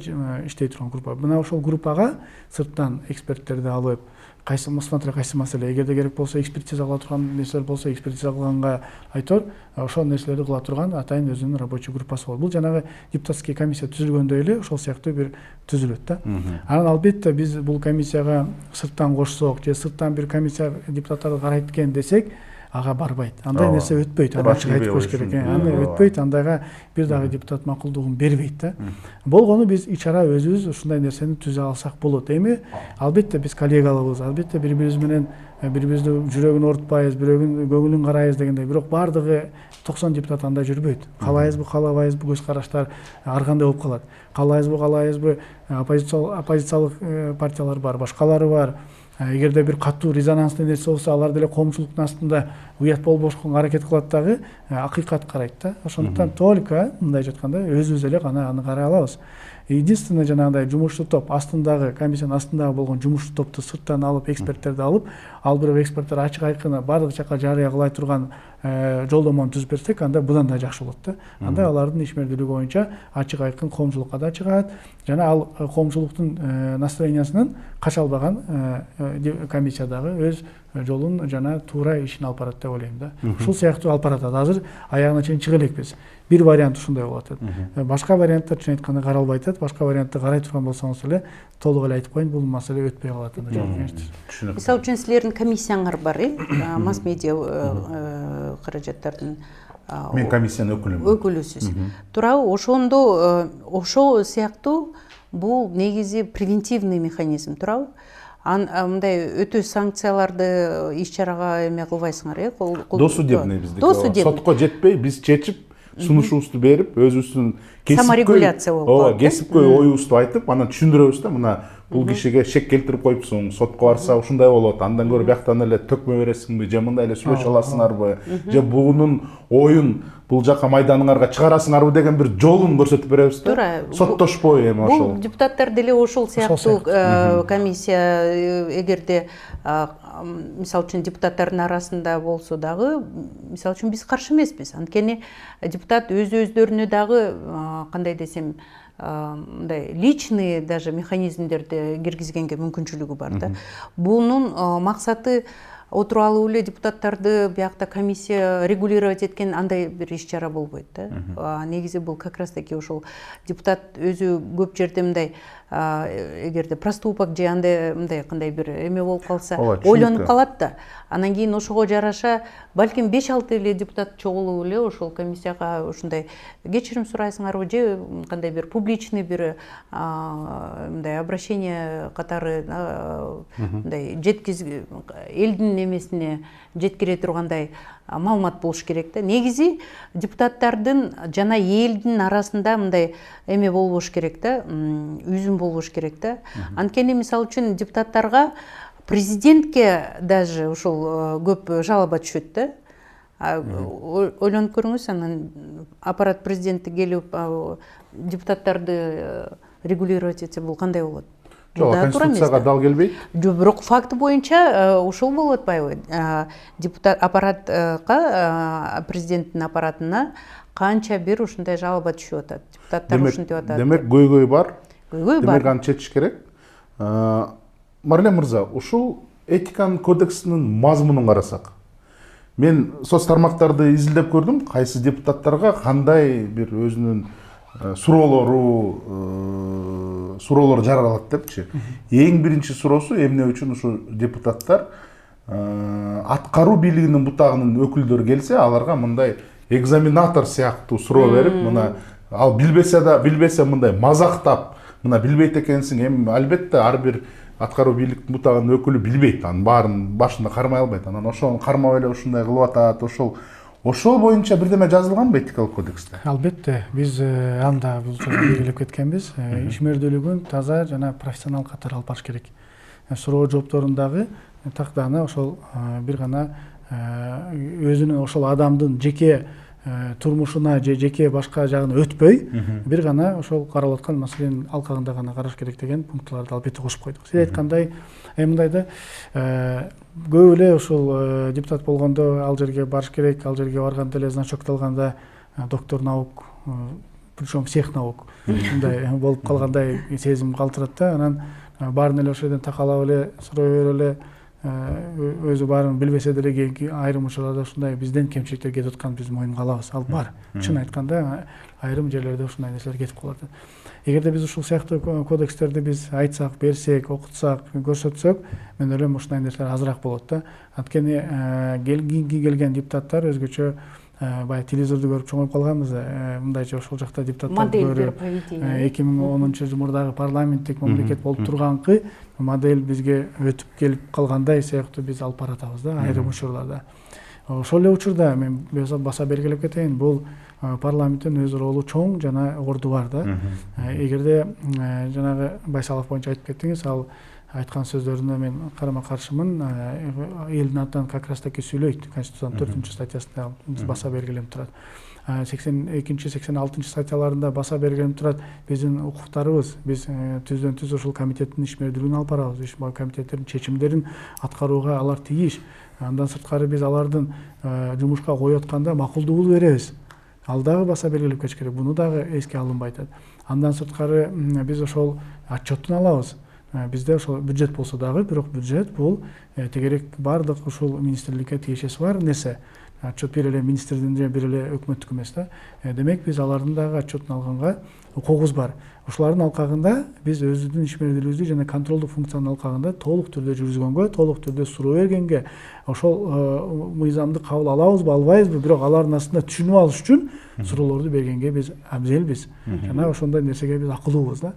иштей турган группа. Мына ошол группага сырттан эксперттерди алып, кайсы маселе, эгерде керек болсо экспертиза кыла турган нерселер болсо, экспертиза кылганга айтор, ошол нерселерди кыла турган атайын өзүнүн рабочий группасы болот. Бул жанагы депутатский комиссия түзүлгөндөй эле ошол сыяктуу бир түзүлөт да. Анан албетте биз бул комиссияга сырттан кошсок, же сырттан бир комиссия депутаттарды карайт экен десек, ага барбайт. Андай нерсе өтпөйт. Аны ачык айтып коюш керек. Аны өтпөйт, андайга бир дагы депутат макулдугун бербейт да. Болгону биз ичара өзүбүз ушундай нерсени түзө алсак болот. Эми албетте биз коллегаларбыз, албетте бири-бирибиз менен бири-бирибиздин жүрөгүн оорутпайбыз, бирөөгүнүн көңүлүн карайбыз дегендей. Бирок бардыгы 90 депутат андай жүрбөйт. Каалайбызбы, каалабайбызбы, көз караштар ар кандай болуп калат. Каалайбызбы, каалабайбызбы, оппозициялык партиялар бар, башкалары бар. Эгерде бир катуу резонанстуу нерсе болсо, алар деле коомчулуктун астында уят болбошко аракет кылат дагы, акыйкат карайт да. Ошондуктан только мындай жатканда өзүбүз эле гана аны карай алабыз. Единственное, жанагындай жумушчу топ астындагы, комиссиянын астындагы болгон жумушчу топту сырттан алып, эксперттерди алып, ал бирок эксперттер ачык айкын бардык жака жарыя кылай турган жолдомону түзүп берсек, анда будан да жакшы болот да. Анда алардын ишмердүүлүгү боюнча ачык айкын коомчулукка да чыгат, жана ал коомчулуктун настроениясынан качалбаган комиссиядагы өз жолун жана туура ишин алып барат деп ойлойм да. Ушул сыяктуу алып баратат. Азыр аягына чейин чыга элекпиз. Бир вариант ушундай болуп атат. Башка варианттар чын айтканда каралбай атат. Башка вариантты карай турган болсоңуз эле толук эле айтып коеюн, бул маселе өтпөй калат. Мисалы үчүн силердин комиссияңар бар, масс медиа каражаттардын Мен комиссиянын өкүлүмүн. Өкүлүсүз. Туурабы, ошондо ошол сыяктуу бул негизи превентивный механизм, туурабы? Мындай өтө санкцияларды иш-чарага эме кылбайсыңар, Досудебный биздики. Сотко жетпей биз чечип, сунушубузду берип, өзүбүздүн саморегуляция болуп, кесипкөй оюбузду айтып, анан түшүндүрөбүз да, мына бул кишиге шек келтирип коюпсуң, сотко барса ушундай болот, андан көрө бияктан эле төкмө бересиңби, же мындай эле сүйлөшө аласыңарбы, же буунун оюн бул жака майданыңарга чыгарасыңарбы деген бир жолун көрсөтүп беребиз да. Соттошпой эми ошол. Бул депутаттар деле ошол сыяктуу комиссия, эгерде мисалы үчүн депутаттардын арасында болсо дагы, мисалы үчүн биз каршы эмеспиз. Анткени депутат өздөрүнө дагы кандай десем, мындай личный даже механизмдерди киргизгенге мүмкүнчүлүгү бар да. Бунун максаты отуруп алып эле депутаттарды биякта комиссия регулировать эткен андай бир иш чара болбойт да. Негизи бул как раз таки ошол депутат өзү көп жерде мындай эгерде проступок же андай мындай кандай бир эме болуп калса ойлонуп калат да. Анан кийин ошого жараша балким 5-6 эле депутат чогулуп эле ошол комиссияга ушундай кечирим сурайсыңарбы же кандай бир публичный бир мындай обращение катары мындай элдин эмесине жеткире тургандай маалымат болуш керек да. Негизи депутаттардын жана элдин арасында мындай эме болбош керек да, үзүм болбош керек да. Анткени мисалы үчүн депутаттарга президентке даже ушул көп жалоба түшөт да. Ойлонуп көрүңүз, анан аппарат президенти келип депутаттарды регулировать этсе бул кандай болот? Жок, конституцияга дал келбейт. Жок, бирок факт боюнча ушул болуп атпайбы? Депутат аппаратка, президенттин аппаратына канча бир ушундай жалоба түшүп атат. Депутаттар ушинтип атат. Демек көйгөй бар. Көйгөй бар. Демек аны чечиш керек. Марлен мырза, ушул этиканын кодексинин мазмунун карасак, мен соц тармактарды изилдеп көрдүм, кайсы депутаттарга кандай бир өзүнүн суроолор жаралат депчи. Эң биринчи суроосу эмне үчүн ушул депутаттар аткаруу бийлигинин бутагынын өкүлдөрү келсе, аларга мындай экзаменатор сыяктуу суроо берип, мына ал билбесе мындай мазактап, мына билбейт экенсиң, эми албетте ар бир аткаруу бийликтин бутагынын өкүлү билбейт, анын баарын башында кармай албайт. Анан ошону кармап эле ушундай кылып атат. Ошол боюнча бирдеме жазылганбы этикалык кодексте? Албетте, биз анда бул жолу белгилеп кеткенбиз. Ишмердүүлүгүн таза жана профессионал катары алып барыш керек. Суроо жоопторундагы тактаны ошол бир гана өзүнүн ошол адамдын жеке турмушуна же жеке башка жагына өтпөй, бир гана ошол каралып аткан маселенин алкагында гана караш керек деген пунктларды албетте кошуп койдук. Сиз айткандай, мындай да көп эле ушул депутат болгондо ал жерге барыш керек, ал жерге барганда эле значоктолганда доктор наук, причем всех наук мындай болуп калгандай сезим калтырат да. Анан баарын эле ошол жерден такалап эле суроо берип эле өзү баарын билбесе деле айрым учурларда ушундай бизден кемчиликтер кетип атканын биз моюнга алабыз. Ал бар. Чын айтканда айрым жерлерде ушундай нерселер кетип калат. Эгерде биз ушул сыяктуу кодекстерди биз айтсак, берсек, окутсак, көрсөтсөк, мен ойлойм ушундай нерселер азыраак болот да. Анткени келген депутаттар өзгөчө баягы телевизорду көрүп чоңоюп калганбыз. Мындайча ошол жакта депутаттар көрүп 2010 мурдагы парламенттик мамлекет болуп турганкы модель бизге өтүп келип калгандай сыяктуу биз алып баратабыз да айрым учурларда. Ошол эле учурда мен баса белгилеп кетейин, бул парламенттин өз ролу чоң жана орду бар да. Эгерде жанагы Байсалов боюнча айтып кеттиңиз, ал айткан сөздөрүнө мен карама каршымын. Элдин атынан как раз таки сүйлөйт. Конституциянын 4-статьясында баса белгиленип турат. 82-86 статьяларында баса белгиленип турат. Биздин укуктарыбыз, биз түздөн түз ушул комитеттин ишмердүүлүгүн алып барабыз. Ушул комитеттердин чечимдерин аткарууга алар тийиш. Андан сырткары биз алардын жумушка коюп атканда макулдугун беребиз. Ал дагы баса белгилеп кетиш керек. Буну дагы эске алынбай атат. Андан сырткары биз ошол отчеттун алабыз. Бизде ошол бюджет болсо дагы, бирок бюджет бул тегерек бардык ушул министрликке тиешеси бар нерсе. Отчет бир эле министрдин же бир эле өкмөттүк эмес да. Демек биз алардын дагы отчетун алганга укугубуз бар. Ушулардын алкагында биз өзүбүздүн ишмердүүлүгүбүздү жана контролдук функциянын алкагында толук түрдө жүргүзгөнгө, толук түрдө суроо бергенге, ошол мыйзамды кабыл алабызбы, албайбызбы, бирок алардын астында түшүнүп алыш үчүн суроолорду бергенге биз абзелбиз. Жана ошондой нерсеге биз акылуубуз да.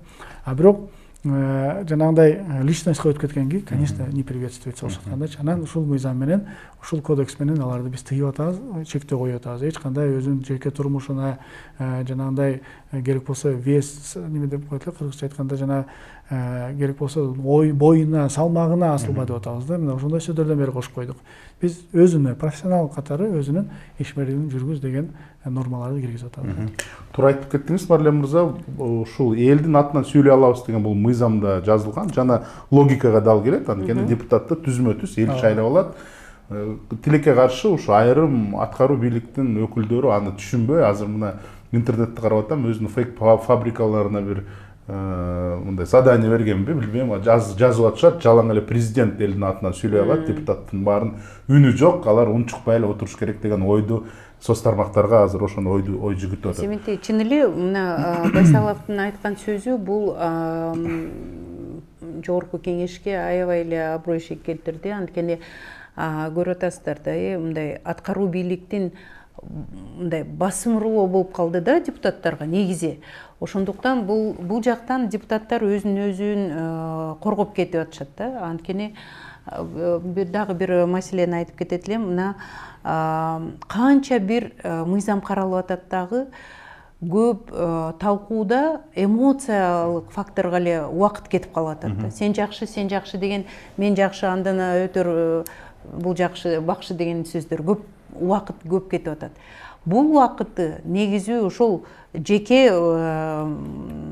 Бирок жанагындай личностько өтүп кеткенге, конечно, не приветствуется ошондойчу. Анан ушул мыйзам менен, ушул кодекс менен аларды биз тыйып атабыз, чектөө коюп атабыз. Эч кандай өзүнүн жеке турмушуна жанагындай керек болсо вес неме деп коет эле кыргызча айтканда, жана керек болсо боюна, салмагына асылба деп атабыз да. Мына ошондой сөздөрдөн бери кошуп койдук. Биз өзүнө профессионал катары өзүнүн ишмердүүлүгүн жүргүз деген нормаларды киргизип атабыз. Туура айтып кеттиңиз, Марлен мырза, ушул элдин атынан сүйлөй алабыз деген бул мыйзамда жазылган, жана логикага дал келет. Анткени депутатты түзмө-түз эл шайлап алат. Тилекке каршы ушу айрым аткаруу бийликтин өкүлдөрү аны түшүнбөй, азыр мына интернетти карап атам, өзүнүн фейк фабрикаларына бир мындай задание бергенби билбейм, жазып атышат, жалаң эле президент элдин атынан сүйлөй алат, депутаттын баарын үнү жок, алар унчукпай эле отуруш керек деген ойду соц тармактарга азыр ошону ой жүгүртүп атат. Сементе, чын эле мына Байсаловдун айткан сөзү бул жогорку кеңешке аябай эле аброй келтирди. Анткени көрүп атасыздар да, мындай аткаруу бийликтин мындай басымыруу болуп калды да депутаттарга негизи. Ошондуктан бул жактан депутаттар өзүн коргоп кетип атышат да. Анткени дагы бир маселени айтып кетет элем. Мына канча бир мыйзам каралып атат дагы, көп талкууда эмоциялык факторго эле убакыт кетип калып атат да. Сен жакшы деген, мен жакшы, андан өтөр бул жакшы, бакшы деген сөздөр көп убакыт көп кетип атат. Бул убакытты негизи ошол жеке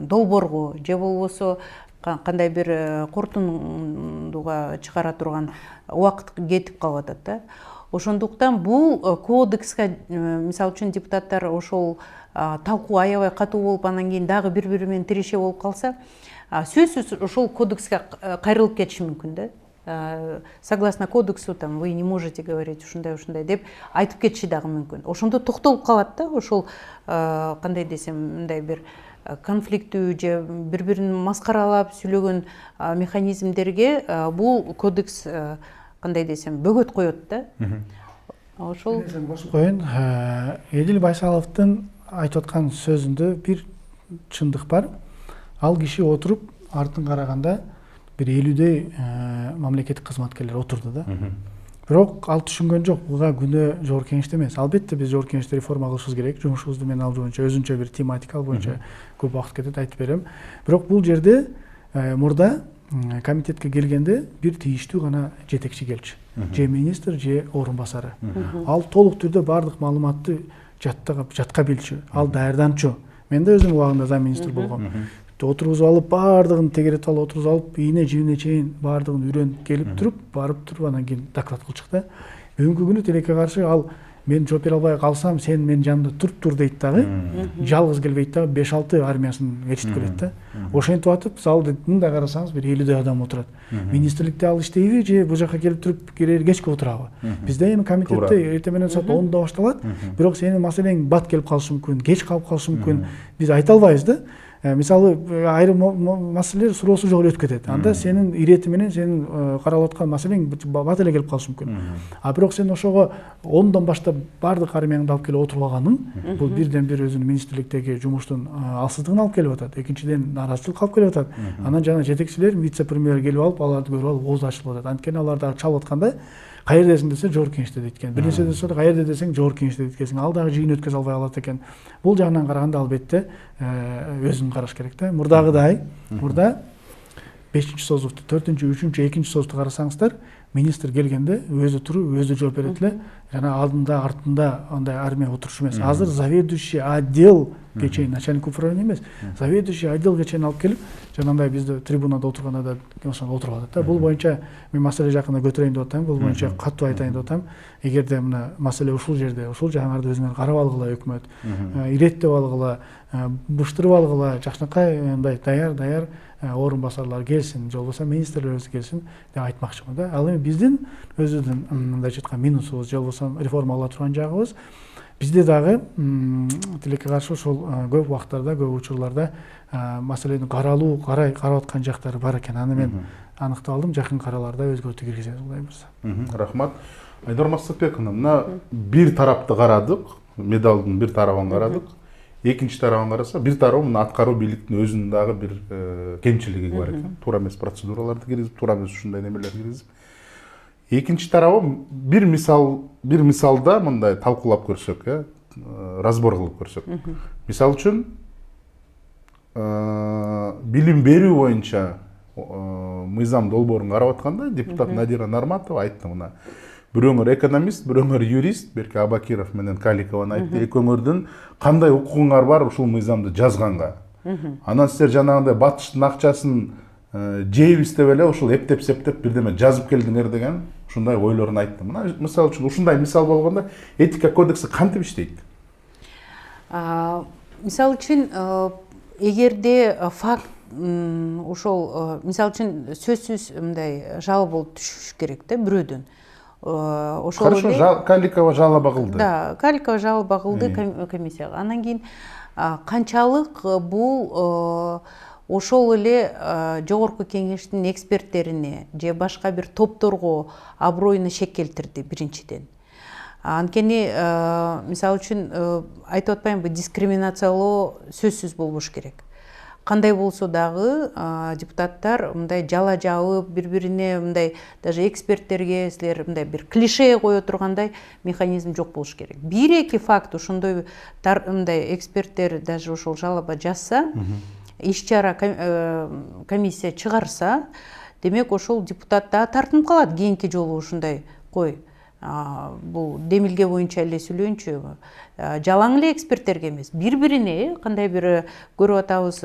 долбоорго же болбосо кандай бир корутундуга чыгара турган убакыт кетип калып атат да. Ошондуктан бул кодекске мисалы үчүн депутаттар ошол талкуу аябай катуу болуп, анан кийин дагы бири менен тиреше болуп калса, сөзсүз ошол кодекске кайрылып кетиши мүмкүн да. Согласно кодексу, там, вы не можете говорить ушундай деп айтып кетиши дагы мүмкүн. Ошондо токтолуп калат да, ошол кандай десем, мындай бир конфликттүү же бири-бирин маскаралап сүйлөгөн механизмдерге бул кодекс кандай десем, бөгөт коет да. Ошол кошуп коеюн. Эдил Байсаловдун айтып аткан сөзүндө бир чындык бар. Ал киши отуруп, артын караганда бир 50дей мамлекеттик кызматкерлер отурду да. Бирок ал түшүнгөн жок, буга күнөө жогорку кеңеште эмес. Албетте биз жогорку кеңеште реформа кылышыбыз керек. Жумушубузду мен ал боюнча өзүнчө бир тематика, ал боюнча көп убакыт кетет, айтып берем. Бирок бул жерде мурда комитетке келгенде бир тийиштүү гана жетекчи келчү. Же министр, же орун басары. Ал толук түрдө бардык маалыматты жатка билчү. Ал даярданчу. Мен да өзүм убагында зам министр болгом. Отургузуп алып, бардыгын тегереп алып, отургузуп алып, ийне жибине чейин бардыгын үйрөнүп келип туруп, барып туруп, анан кийин доклад кылчык да. Бүгүнкү күнү тилекке каршы ал мен жооп бере албай калсам, сен менин жанымда тур дейт дагы. Жалгыз келбейт дагы, 5-6 армиясын ээрчитип келет да. Ошентип атып, залда мындай карасаңыз бир 50дей адам отурат. Министрликте ал иштейби же бул жака келип туруп кирер кечке отурабы? Бизде эми комитетте эртең менен саат 10-да башталат. Бирок сенин маселең бат келип калышы мүмкүн, кеч калып калышы мүмкүн. Биз айта албайбыз да. Мисалы айрым маселелер суроосу жок эле өтүп кетет. Анда сенин ирети менен сенин каралып аткан маселең бат эле келип калышы мүмкүн. Бирок сен ошого 10дон баштап бардык армияңды алып келип отуруп алганың, бул бирден бир өзүнүн министрликтеги жумуштун алсыздыгын алып келип атат. Экинчиден наразычылык алып келип атат. Анан жана жетекчилер, вице-премьер келип алып, аларды көрүп алып ооз ачылып атат. Анткени алар дагы чалып атканда каердесиң десе жогорку кеңеште дейт экен. Бир нерсе десе каерде десең жогорку кеңеште дейт экенсиң. Ал дагы жыйын өткөзө албай калат экен. Бул жагынан караганда албетте өзүн караш керек да. Мурдагыдай, мурда 5-созувду, 4-3, 2 созувду карасаңыздар, министр келгенде өзү туруп, өзү жооп берет эле. Жана алдында, артында андай армия отурушу эмес. Азыр заведующий отдел чейин, начальник управления эмес, заведующий отделге чейин алып келип, жанагындай бизде трибунада отурганда да ошондо отуруп атат да. Бул боюнча мен маселе жакында көтөрөйүн деп атам, бул боюнча катуу айтайын деп атам. Эгерде мына маселе ушул жерде, ушул жагыңарды өзүңөр карап алгыла өкмөт, иреттеп алгыла, буштырып алгыла, жакшынакай мындай даяр орун басарлар келсин, же болбосо министрлер өзү келсин деп айтмакчымын да. Ал эми биздин өзүбүздүн мындайча айтканда минусубуз, же болбосо реформа кыла турган жагыбыз, бизде дагы тилекке каршы ошол көп убактарда, көп учурларда маселени карап аткан жактары бар экен. Аны мен аныктап алдым, жакын караларда өзгөртүү киргизебиз Кудай буйрса. Рахмат. Айдар Максатбековна, мына бир тарапты карадык, медалдын бир тарабын карадык. Экинчи тарабын караса, бир тарабы мына аткаруу бийликтин өзүнүн дагы бир кемчилиги бар экен. Туура эмес процедураларды киргизип, туура эмес ушундай немелерди киргизип. Экинчи тарабы бир мисалда мындай талкуулап көрсөк, разбор кылып көрсөк. Мисал үчүн билим берүү боюнча мыйзам долбоорун карап атканда депутат Надира Нарматова айтты мына. Бирөөңөр экономист, бирөөңөр юрист, Берке Абакиров менен Каликованы айтты. Экөөңөрдүн кандай укугуңар бар ушул мыйзамды жазганга? Анан силер жанагындай батыштын акчасын жейбиз деп эле ушул эптеп-септеп бирдеме жазып келдиңер деген ушундай ойлорун айтты. Мына мисалы үчүн ушундай мисал болгондо этика кодекси кантип иштейт? Мисалы үчүн эгерде факт ошол мисалы үчүн сөзсүз мындай жалоба болуп түшүш керек да бирөөдөн. Ошол Хорошо, Каликова жалоба кылды. Да, Каликова жалоба кылды комиссияга. Анан кийин канчалык бул ошол эле жогорку кеңештин эксперттерине же башка бир топторго аброюна шек келтирди биринчиден. Анткени мисалы үчүн айтып атпаймынбы, дискриминациялоо сөзсүз болбош керек. Кандай болсо дагы депутаттар мындай жала жабып бири-бирине мындай даже эксперттерге силер мындай бир клише кое тургандай механизм жок болуш керек. Бир-эки факт ошондой мындай эксперттер даже ошол жалоба жазса, иш-чара комиссия чыгарса, демек ошол депутат да тартынып калат кийинки жолу ушундай кой. Бул демилге боюнча эле сүйлөйүнчү, жалаң эле эксперттерге эмес, бири-бирине кандай бир көрүп атабыз,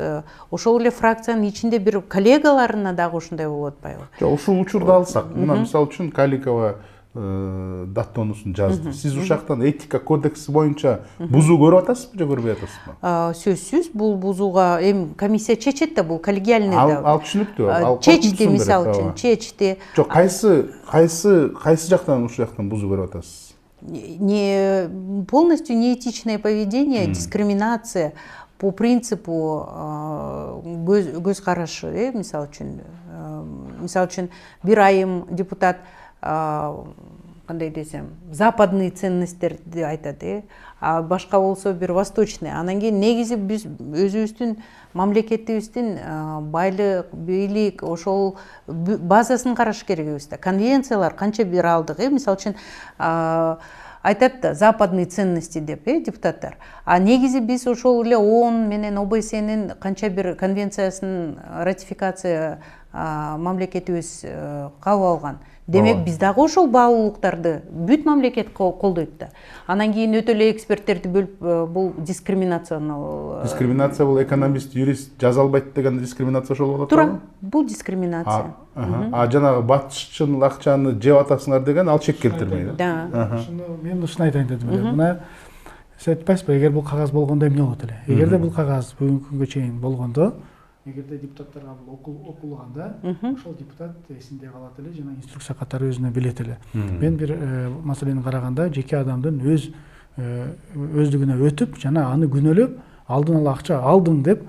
ошол эле фракциянын ичинде бир коллегаларына дагы ушундай болуп атпайбы? Жок, ушул учурду алсак, мына мисалы үчүн Каликова даттоонусун жазды. Сиз ушактан этика кодекси боюнча бузуу көрүп атасызбы же көрбөй атасызбы? Сөзсүз бул бузууга эми комиссия чечет да, бул коллегиальный да. Ал түшүнүктүү. Чечти мисалы үчүн, чечти. Жок, кайсы жактан ушул жактан бузуу көрүп атасыз? Не полностью неэтичное поведение, дискриминация по принципу көз карашы, мисалы үчүн бир айым депутат кандай десем, западный ценностерди айтат, а башка болсо бир восточный. Анан кийин негизи биз өзүбүздүн мамлекетибиздин байлык, бийлик, ошол базасын караш керекбиз да. Конвенциялар канча бир алдык, мисалы үчүн айтат да, западный ценности деп, депутаттар. А негизи биз ошол эле ООН менен ОБСЕнин канча бир конвенциясын ратификация мамлекетибиз кабыл алган. Демек биз дагы ошол баалуулуктарды бүт мамлекет колдойт да. Анан кийин өтө эле эксперттерди бөлүп бул дискриминациянал. Дискриминация бул экономист, юрист жаза албайт деген дискриминация ошол болот. Туура, бул дискриминация. Жанагы батышчыл акчаны жеп атасыңар деген ал чек келтирмейт. Да. Мен ушуну айтайын дедим эле. Мына сиз айтпайсызбы, эгер бул кагаз болгондо эмне болот эле? Эгерде бул кагаз бүгүнкү күнгө чейин болгондо, эгерде депутаттарга бул окулганда, ошол депутат эсинде калат эле жана инструкция катары өзүнө билет эле. Мен бир маселени караганда жеке адамдын өздүгүнө өтүп, жана аны күнөөлөп, алдын ала акча алдым деп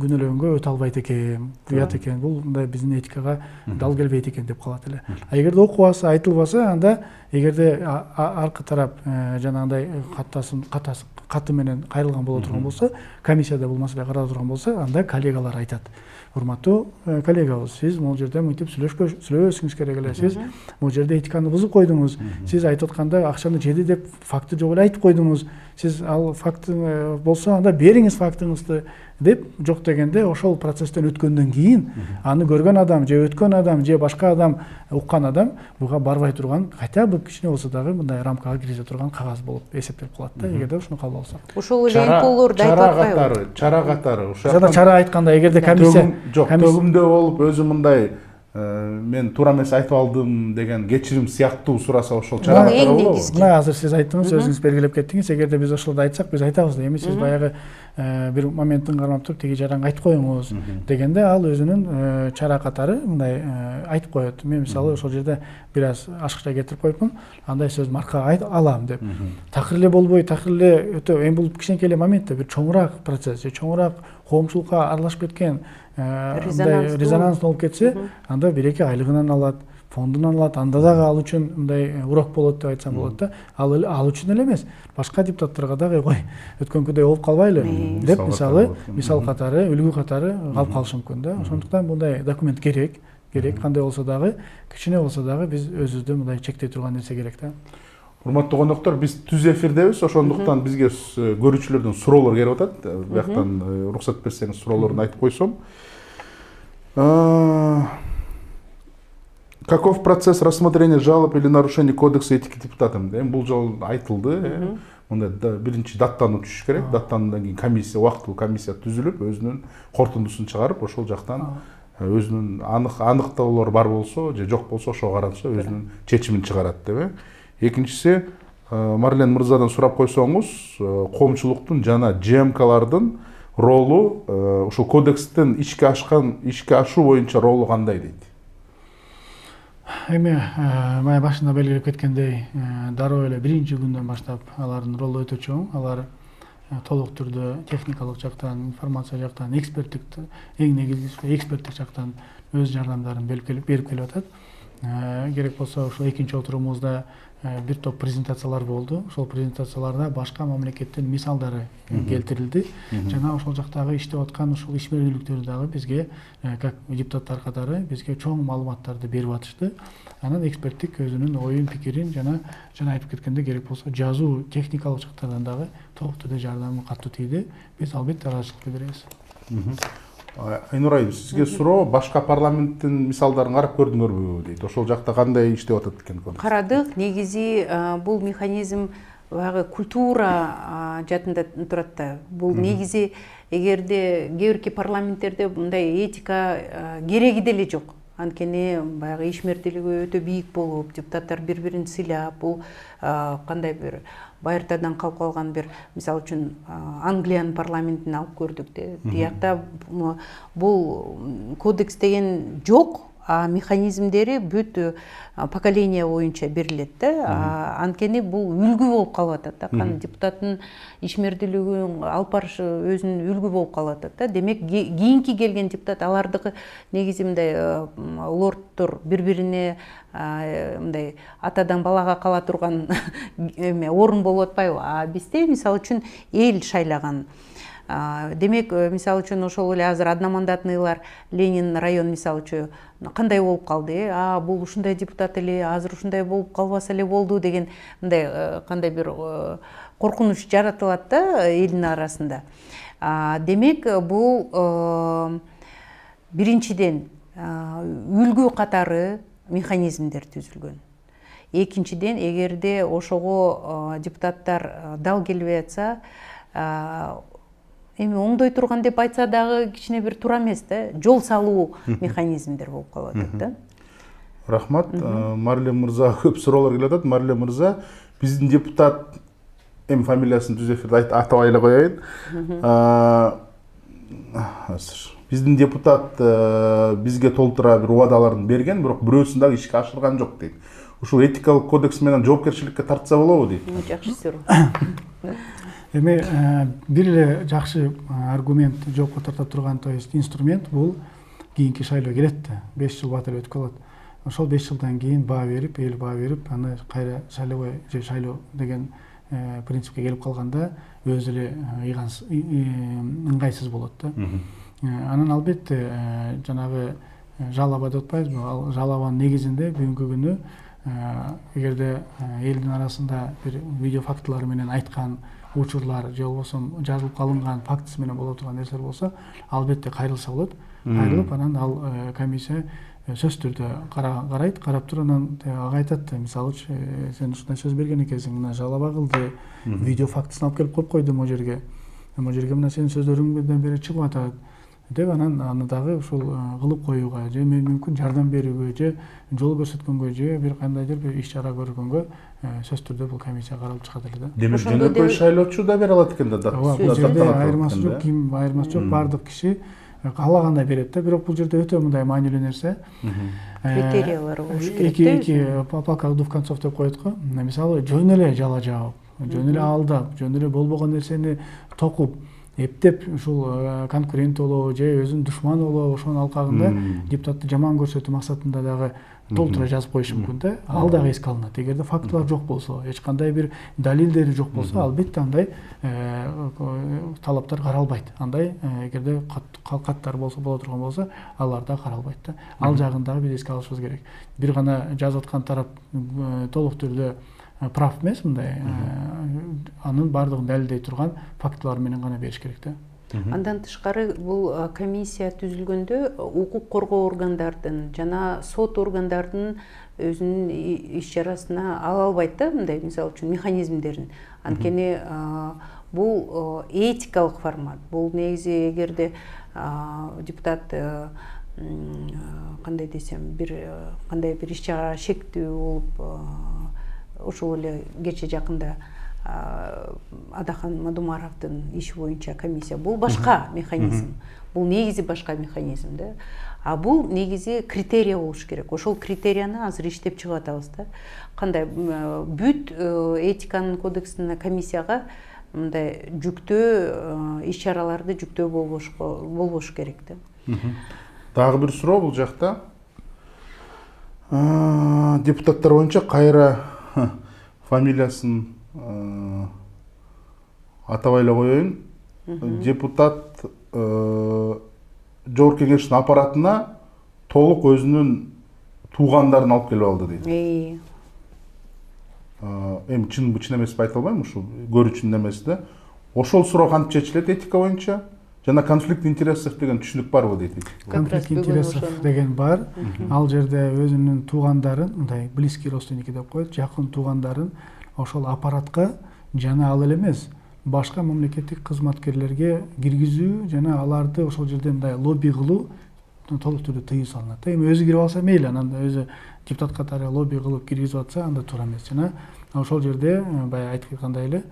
күнөөлөгөнгө өтө албайт экен, уят экен, бул мындай биздин этикага дал келбейт экен деп калат эле. А эгерде окубаса, айтылбаса, анда эгерде аркы тарап жанагындай каты менен кайрылган боло турган болсо, комиссияда бул маселе карала турган болсо, анда коллегалар айтат: урматтуу коллегабыз, сиз могул жерде мынтип сүйлөбөсүңүз керек эле, сиз могул жерде этиканы бузуп койдуңуз, сиз айтып атканда акчаны жеди деп факты жок эле айтып койдуңуз, сиз ал факты болсо анда бериңиз фактыңызды деп жок дегенде, ошол процесстен өткөндөн кийин аны көргөн адам же өткөн адам же башка адам уккан адам буга барбай турган, хотя бы кичине болсо дагы мындай рамкага киргизе турган кагаз болуп эсептелип калат да, эгерде ушуну кабыл алсак. Ошол эле импулорду айтып атпайбы? Чара катары. Жана чара айтканда, эгерде комиссия жок, төгүмдөө болуп өзү мындай мен туура эмес айтып алдым деген кечирим сыяктуу сураса, ошол чара катары болобу? Мына азыр сиз айттыңыз, өзүңүз белгилеп кеттиңиз. Эгерде биз ошолорду айтсак, биз айтабыз да, эми сиз баягы бир моментин кармап туруп тиги жаранга айтып коюңуз дегенде, ал өзүнүн чара катары мындай айтып коет. Мен мисалы ошол жерде бир аз ашыкча кетирип коюпмун, андай сөз маркага алам деп. Такыр эле болбой, такыр эле өтө эми бул кичинекей эле момент да, бир чоңураак процесс, чоңураак коомчулукка аралашып кеткен резонанс болуп кетсе, анда бир-эки айлыгынан алат, фондунан алат, анда дагы ал үчүн мындай урок болот деп айтсам болот да. Ал үчүн эле эмес, башка депутаттарга дагы кой өткөнкүдөй болуп калбайлы деп, мисал катары, үлгү катары калып калышы мүмкүн да. Ошондуктан мындай документ керек, кандай болсо дагы, кичине болсо дагы биз өзүбүздү мындай чектей турган нерсе керек да. Урматтуу коноктор, биз түз эфирдебиз, ошондуктан бизге көрүүчүлөрдөн суроолор келип атат. Бияктан уруксат берсеңиз суроолорду айтып койсом. Каков процесс рассмотрения жалоб или нарушений кодекса этики депутатам? Бул жолу айтылды. Мындай биринчи даттануу түшүш керек. Даттануудан кийин комиссия, убактылуу комиссия түзүлүп, өзүнүн корутундусун чыгарып, ошол жактан өзүнүн аныктоолор бар болсо же жок болсо ошого каранса өзүнүн чечимин чыгарат деп. Экинчиси, Марлен мырзадан сурап койсоңуз, коомчулуктун жана ЖМКлардын ролу, ушул кодекстин ишке ашуу боюнча ролу кандай дейт? Эми мая башында белгилеп кеткендей, дароо эле биринчи күндөн баштап алардын ролу өтө чоң. Алар толук түрдө техникалык жактан, информация жактан, эксперттик, эң негизгиси эксперттик жактан өз жардамдарын берип келип атат. Керек болсо ушул экинчи отурумузда бир топ презентациялар болду. Ошол презентацияларда башка мамлекеттин мисалдары келтирилди. Жана ошол жактагы иштеп аткан ушул ишмердүүлүктөрдү дагы бизге, как депутаттар катары, бизге чоң маалыматтарды берип атышты. Анан эксперттик өзүнүн оюн, пикирин жана айтып кеткенде керек болсо жазуу техникалык жактардан дагы толук түрдө жардамы катуу тийди. Биз албетте ыраазычылык билдиребиз. Айнур айым, сизге суроо, башка парламенттин мисалдарын карап көрдүңөрбү дейт? Ошол жакта кандай иштеп атат экен? Карадык. Негизи бул механизм баягы культура жатында турат да. Бул негизи эгерде кээ бирки парламенттерде мындай этика кереги деле жок. Анткени баягы ишмердүүлүгү өтө бийик болуп, депутаттар бири-бирин сыйлап, бул кандай бир байыртадан калып калган бир, мисалы үчүн Англиянын парламентин алып көрдүк де. Биякта бул кодекс деген жок, а механизмдери бүт поколение боюнча берилет да. Анткени бул үлгү болуп калып атат да. Депутаттын ишмердүүлүгүн алып барышы өзүнүн үлгү болуп калып атат да. Демек кийинки келген депутат алардыкы негизи мындай лордтор бири-бирине мындай атадан балага кала турган орун болуп атпайбы? А бизде мисалы үчүн эл шайлаган. Демек, мисалы үчүн ошол эле азыр одномандатныйлар Ленин район мисалы үчүн кандай болуп калды? Бул ушундай депутат эле, азыр ушундай болуп калбаса эле болду деген мындай кандай бир коркунуч жаратылат да элдин арасында. Демек, бул биринчиден үлгү катары механизмдер түзүлгөн. Экинчиден, эгерде ошого депутаттар дал келбей атса, эми оңдой турган деп айтса дагы кичине бир туура эмес да, жол салуу механизмдер болуп калып атат да. Рахмат. Марлен мырза көп суроолор келип атат. Марлен мырза, биздин депутат, эми фамилиясын түз эфирде атабай эле коеюн. Биздин депутат бизге толтура бир убадаларын берген, бирок бирөөсүн дагы ишке ашырган жок дейт. Ушул этикалык кодекс менен жоопкерчиликке тартса болобу дейт. Жакшы суроо. Эми бир эле жакшы аргумент жоопко тарта турган, то есть инструмент бул кийинки шайлоо келет да. 5 жыл батыр өтүп калат. Ошол 5 жылдан кийин баа берип, эл баа берип, аны кайра шайлоо же шайлоо деген принципке келип калганда өзү эле ыңгайсыз болот да. Анан албетте жанагы жалаба деп атпайбызбы? Ал жалабанын негизинде бүгүнкү күнү эгерде элдин арасында бир видео фактылары менен айткан учурлар же болбосо жазылып калынган фактысы менен боло турган нерселер болсо, албетте кайрылса болот. Кайрылып, анан ал комиссия сөз түрдө карайт, карап туруп анан ага айтат, мисалы үчүн сен ушундай сөз берген экенсиң, мына жалаба кылды, видео фактысын алып келип коюп койду могу жерге. Могу жерге мына сенин сөздөрүңдөн бери чыгып атат деп анан аны дагы ушул кылып коюуга же мүмкүн жардам берүүгө же жол көрсөткөнгө же бир кандайдыр бир иш чара көргөнгө сөз түрдө бул комиссия каралып чыгат эле да. Демек жөнөкөй шайлоочу да бере алат экен да. Бул жерде айырмасы жок, ким айырмасы жок, бардык киши каалагандай берет да. Бирок бул жерде өтө мындай маанилүү нерсе. Критериялары болуш керек. Эки палка двух концов деп коет го. Мисалы жөн эле жала жаап, жөн эле алдап, жөн эле болбогон нерсени токуп, эптеп ушул конкурент болобу же өзүнүн душманы болобу, ошонун алкагында депутатты жаман көрсөтүү максатында дагы толтура жазып коюшу мүмкүн да. Ал дагы эске алынат. Эгерде фактылар жок болсо, эч кандай бир далилдери жок болсо, албетте андай талаптар каралбайт. Андай эгерде каттар болсо боло турган болсо, алар да каралбайт да. Ал жагын дагы биз эске алышыбыз керек. Бир гана жазып аткан тарап толук түрдө прав эмес, мындай анын баардыгын далилдей турган фактылар менен гана бериш керек да. Андан тышкары бул комиссия түзүлгөндө укук коргоо органдардын жана сот органдардын өзүнүн иш чарасына ала албайт да, мындай мисалы үчүн механизмдерин. Анткени бул этикалык формат. Бул негизи эгерде депутат кандай десем, кандай бир иш чара шектүү болуп, ошол эле кече жакында Адахан Мадумаровдун иши боюнча комиссия. Бул башка механизм. Бул негизи башка механизм да. А бул негизи критерия болуш керек. Ошол критерияны азыр иштеп чыгып атабыз да. Кандай бүт этиканын кодексине комиссияга мындай жүктөө иш чараларды жүктөө болбош керек да. Дагы бир суроо бул жакта. Депутаттар боюнча кайра фамилиясын атабай эле коеюн. Депутат Жогорку Кеңештин аппаратына толук өзүнүн туугандарын алып келип алды дейт. Эми чынбы чын эмеспи айта албайм, ушу көрүүчүнүн эмеси да. Ошол суроо кантип чечилет этика боюнча? Жана конфликт интересов деген түшүнүк барбы дейт. Конфликт интересов деген бар. Ал жерде өзүнүн туугандарын, мындай близкий родственники деп коет, жакын туугандарын ошол аппаратка жана ал эле эмес, башка мамлекеттик кызматкерлерге киргизүү жана аларды ошол жерде мындай лобби кылуу толук түрдө тыюу салынат. Эми өзү кирип алса мейли, анан өзү депутат катары лобби кылып киргизип атса, анда туура эмес. Жана ошол жерде баягы айткандай эле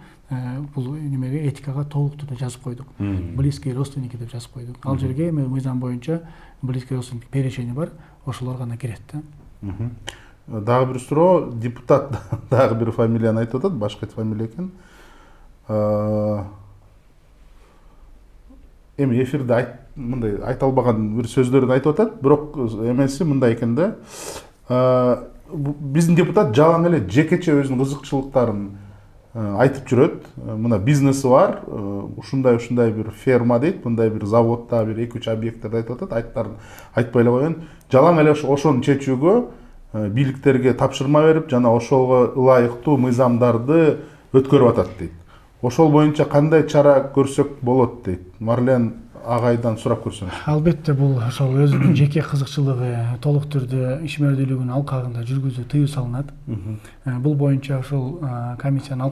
бул немеге этикага толук түрдө жазып койдук. Близкие родственники деп жазып койдук. Ал жерге эми мыйзам боюнча близкий родственник перечени бар, ошолор гана кирет да. Дагы бир суроо, депутат дагы бир фамилияны айтып атат, башка фамилия экен. Эми эфирде мындай айта албаган бир сөздөрүн айтып атат, бирок эмеси мындай экен да. Биздин депутат жалаң эле жекече өзүнүн кызыкчылыктарын айтып жүрөт. Мына бизнеси бар, ушундай бир ферма дейт, мындай бир заводда бир 2-3 объекттерди айтып атат, айттарын айтпай эле коеюн. Жалаң эле ошону чечүүгө бийликтерге тапшырма берип, жана ошого ылайыктуу мыйзамдарды өткөрүп атат дейт. Ошол боюнча кандай чара көрсөк болот дейт. Марлен агайдан сурап көрсөңүз. Албетте бул ошол өзүнүн жеке кызыкчылыгы толук түрдө ишмердүүлүгүнүн алкагында жүргүзүү тыюу салынат. Бул боюнча ошол комиссиянын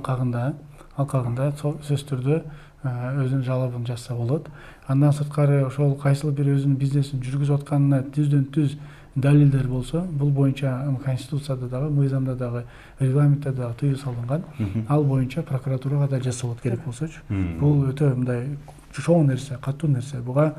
алкагында сөзсүз түрдө өзүнүн жалобун жазса болот. Андан сырткары ошол кайсыл бир өзүнүн бизнесин жүргүзүп атканына түздөн түз далилдер болсо, бул боюнча конституцияда дагы, мыйзамда дагы, регламентте дагы тыюу салынган. Ал боюнча прокуратурага да жасалат керек болсочу. Бул өтө мындай чоң нерсе, катуу нерсе. Буга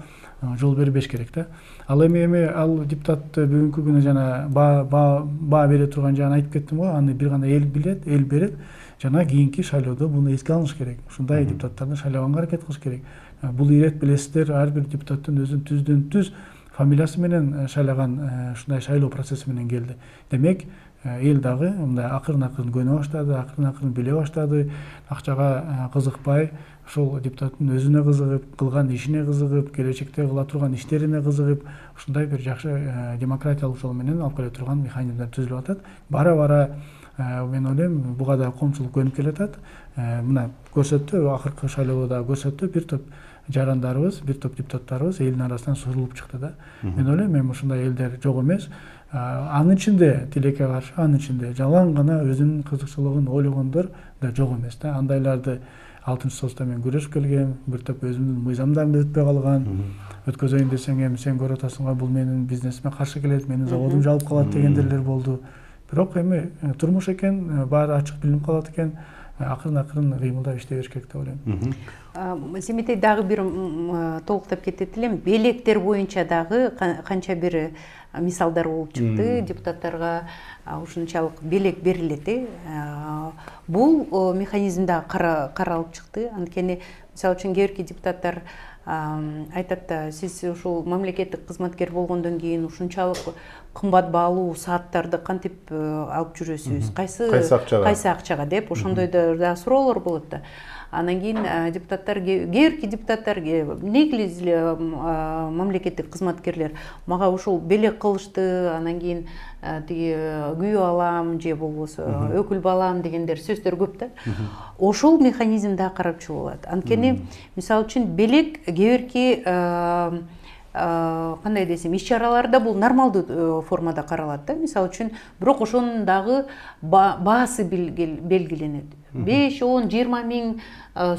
жол бербеш керек да. Ал эми ал депутат бүгүнкү күнү жана баа бере турган жагын айтып кеттим го, аны бир гана эл билет, эл берет. Жана кийинки шайлоодо буну эске алыш керек. Ушундай депутаттарды шайлаганга аракет кылыш керек. Бул ирет билесиздер, ар бир депутаттын өзүнүн түздөн түз фамилиясы менен шайлаган ушундай шайлоо процесси менен келди. Демек, эл дагы мындай акырын көнө баштады, акырын биле баштады, акчага кызыкпай, ошол депутаттын өзүнө кызыгып, кылган ишине кызыгып, келечекте кыла турган иштерине кызыгып, ушундай бир жакшы демократиялык жол менен алып келе турган механизмдер түзүлүп атат. Бара мен ойлойм, буга да коомчулук көнүп келатат. Мына көрсөттү, акыркы шайлоодо да көрсөттү, бир топ жарандарыбыз, бир топ депутаттарыбыз элдин арасынан сурулуп чыкты да. Мен ойлойм, эми ушундай элдер жок эмес. Анын ичинде тилекке каршы, анын ичинде жалаң гана өзүнүн кызыкчылыгын ойлогондор да жок эмес да. Андайларды 6-соцто мен күрөшүп келгем, бир топ өзүмдүн мыйзамдарымды өтпөй калган. Өткөзөйүн десең эми сен көрүп атасың, бул менин бизнесиме каршы келет, менин заводум жабылып калат дегендерлер болду. Бирок эми турмуш экен, баары ачык билинип калат экен. Акырын кыймылдап иштей бериш керек деп ойлойм. Семетей дагы бир толуктап кетет элем. Белектер боюнча дагы канча бир мисалдар болуп чыкты. Депутаттарга ушунчалык белек берилет. Бул механизм дагы каралып чыкты. Анткени мисалы үчүн кээ бирки депутаттар айтат да, сиз ушул мамлекеттик кызматкер болгондон кийин ушунчалык кымбат баалуу сааттарды кантип алып жүрөсүз, кайсы акчага деп ошондой да суроолор болот да. Анан кийин депутаттар, кээ бирки депутаттар, негиз эле мамлекеттик кызматкерлер мага ушул белек кылышты, анан кийин тиги күйөө алам же болбосо өкүл балам дегендер сөздөр көп да. Ошол механизм да карап чыгып болот. Анткени мисалы үчүн белек кээ бирки кандай десем, иш чараларда бул нормалдуу формада каралат да. Мисалы үчүн, бирок ошонун дагы баасы белгиленет. 5, 10, 20 миң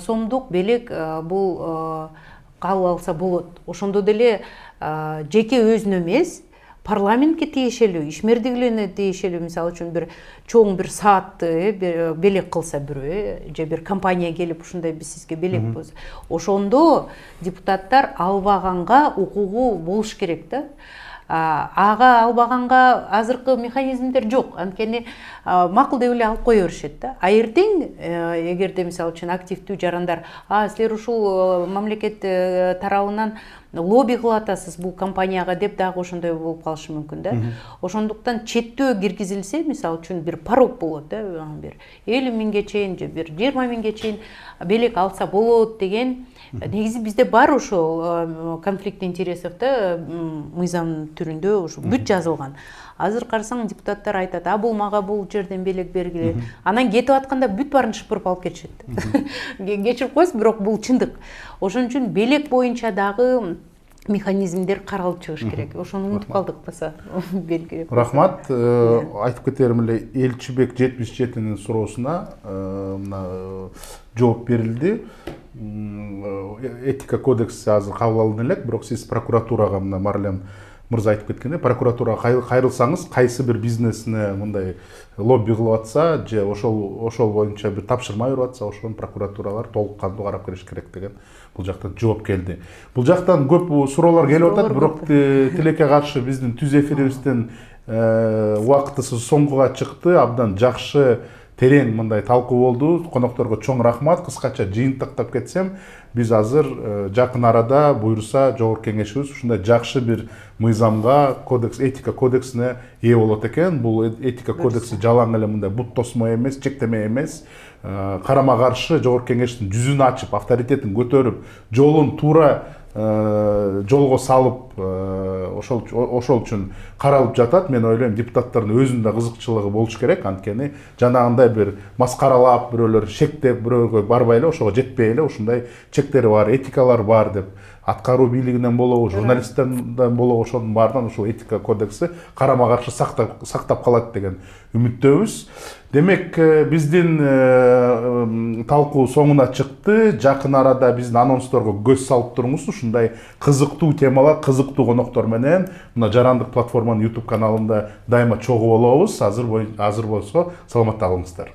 сомдук белек бул кабыл алса болот. Ошондо деле жеке өзүнө эмес, парламентке тиешелүү, ишмердиглерге тиешелүү, мисалы үчүн бир чоң бир саатты белек кылса бирөө, же бир компания келип ушундай биз сизге белек болсо, ошондо депутаттар албаганга укугу болуш керек да. Ага албаганга азыркы механизмдер жок, анткени макул деп эле алып кое беришет да. А эртең эгерде мисалы үчүн активдүү жарандар, силер ушул мамлекет тарабынан лобби кылып атасыз бул компанияга деп дагы ошондой болуп калышы мүмкүн да. Ошондуктан четтөө киргизилсе, мисалы үчүн бир порог болот да, бир 50 миңге чейин же бир 20 миңге чейин белек алса болот деген. Негизи бизде бар ошол конфликт интересов да мыйзам түрүндө ушу бүт жазылган. Азыр карасаң депутаттар айтат, бул мага бул жерден белек бергиле. Анан кетип атканда бүт баарын шыпырып алып кетишет. Кечирип коесуз, бирок бул чындык. Ошон үчүн белек боюнча дагы механизмдер каралып чыгыш керек. Ошону унутуп калдык баса. Рахмат. Айтып кетерим эле, Элчибек 77-нин суроосуна жооп берилди. Этика кодекси азыр кабыл алынды элек, бирок сиз прокуратурага мына Марлен мырза айтып кеткендей, прокуратурага кайрылсаңыз, кайсы бир бизнесине мындай лобби кылып атса, же ошол боюнча бир тапшырма берип атса, ошону прокуратуралар толук кандуу карап бериш керек деген бул жактан жооп келди. Бул жактан көп суроолор келип атат, бирок тилекке каршы биздин түз эфирибиздин убактысы соңгуга чыкты. Абдан жакшы, терең мындай талкуу болду. Конокторго чоң рахмат. Кыскача жыйынтыктап кетсем, биз азыр жакын арада буйруса жогорку кеңешибиз ушундай жакшы бир мыйзамга, этика кодексине ээ болот экен. Бул этика кодекси жалаң эле мындай бут тосмо эмес, чектеме эмес. Карама каршы жогорку кеңештин жүзүн ачып, авторитетин көтөрүп, жолун туура жолго салып, ошол үчүн каралып жатат. Мен ойлойм, депутаттардын өзүнүн да кызыкчылыгы болуш керек. Анткени жанагындай бир маскаралап, бирөөлөр шектеп, бирөөгө барбай эле, ошого жетпей эле ушундай чектери бар, этикалар бар деп, аткаруу бийлигинен болобу, журналисттерден болобу, ошонун баарынан ушул этика кодекси карама каршы сактап калат деген үмүттөбүз. Демек, биздин талкуу соңуна чыкты. Жакын арада биздин анонсторго көз салып туруңуз. Ушундай кызыктуу темалар, кызыктуу коноктор менен мына Жарандык платформанын YouTube каналында дайыма чогуу болобуз. Азыр болсо саламатта калыңыздар.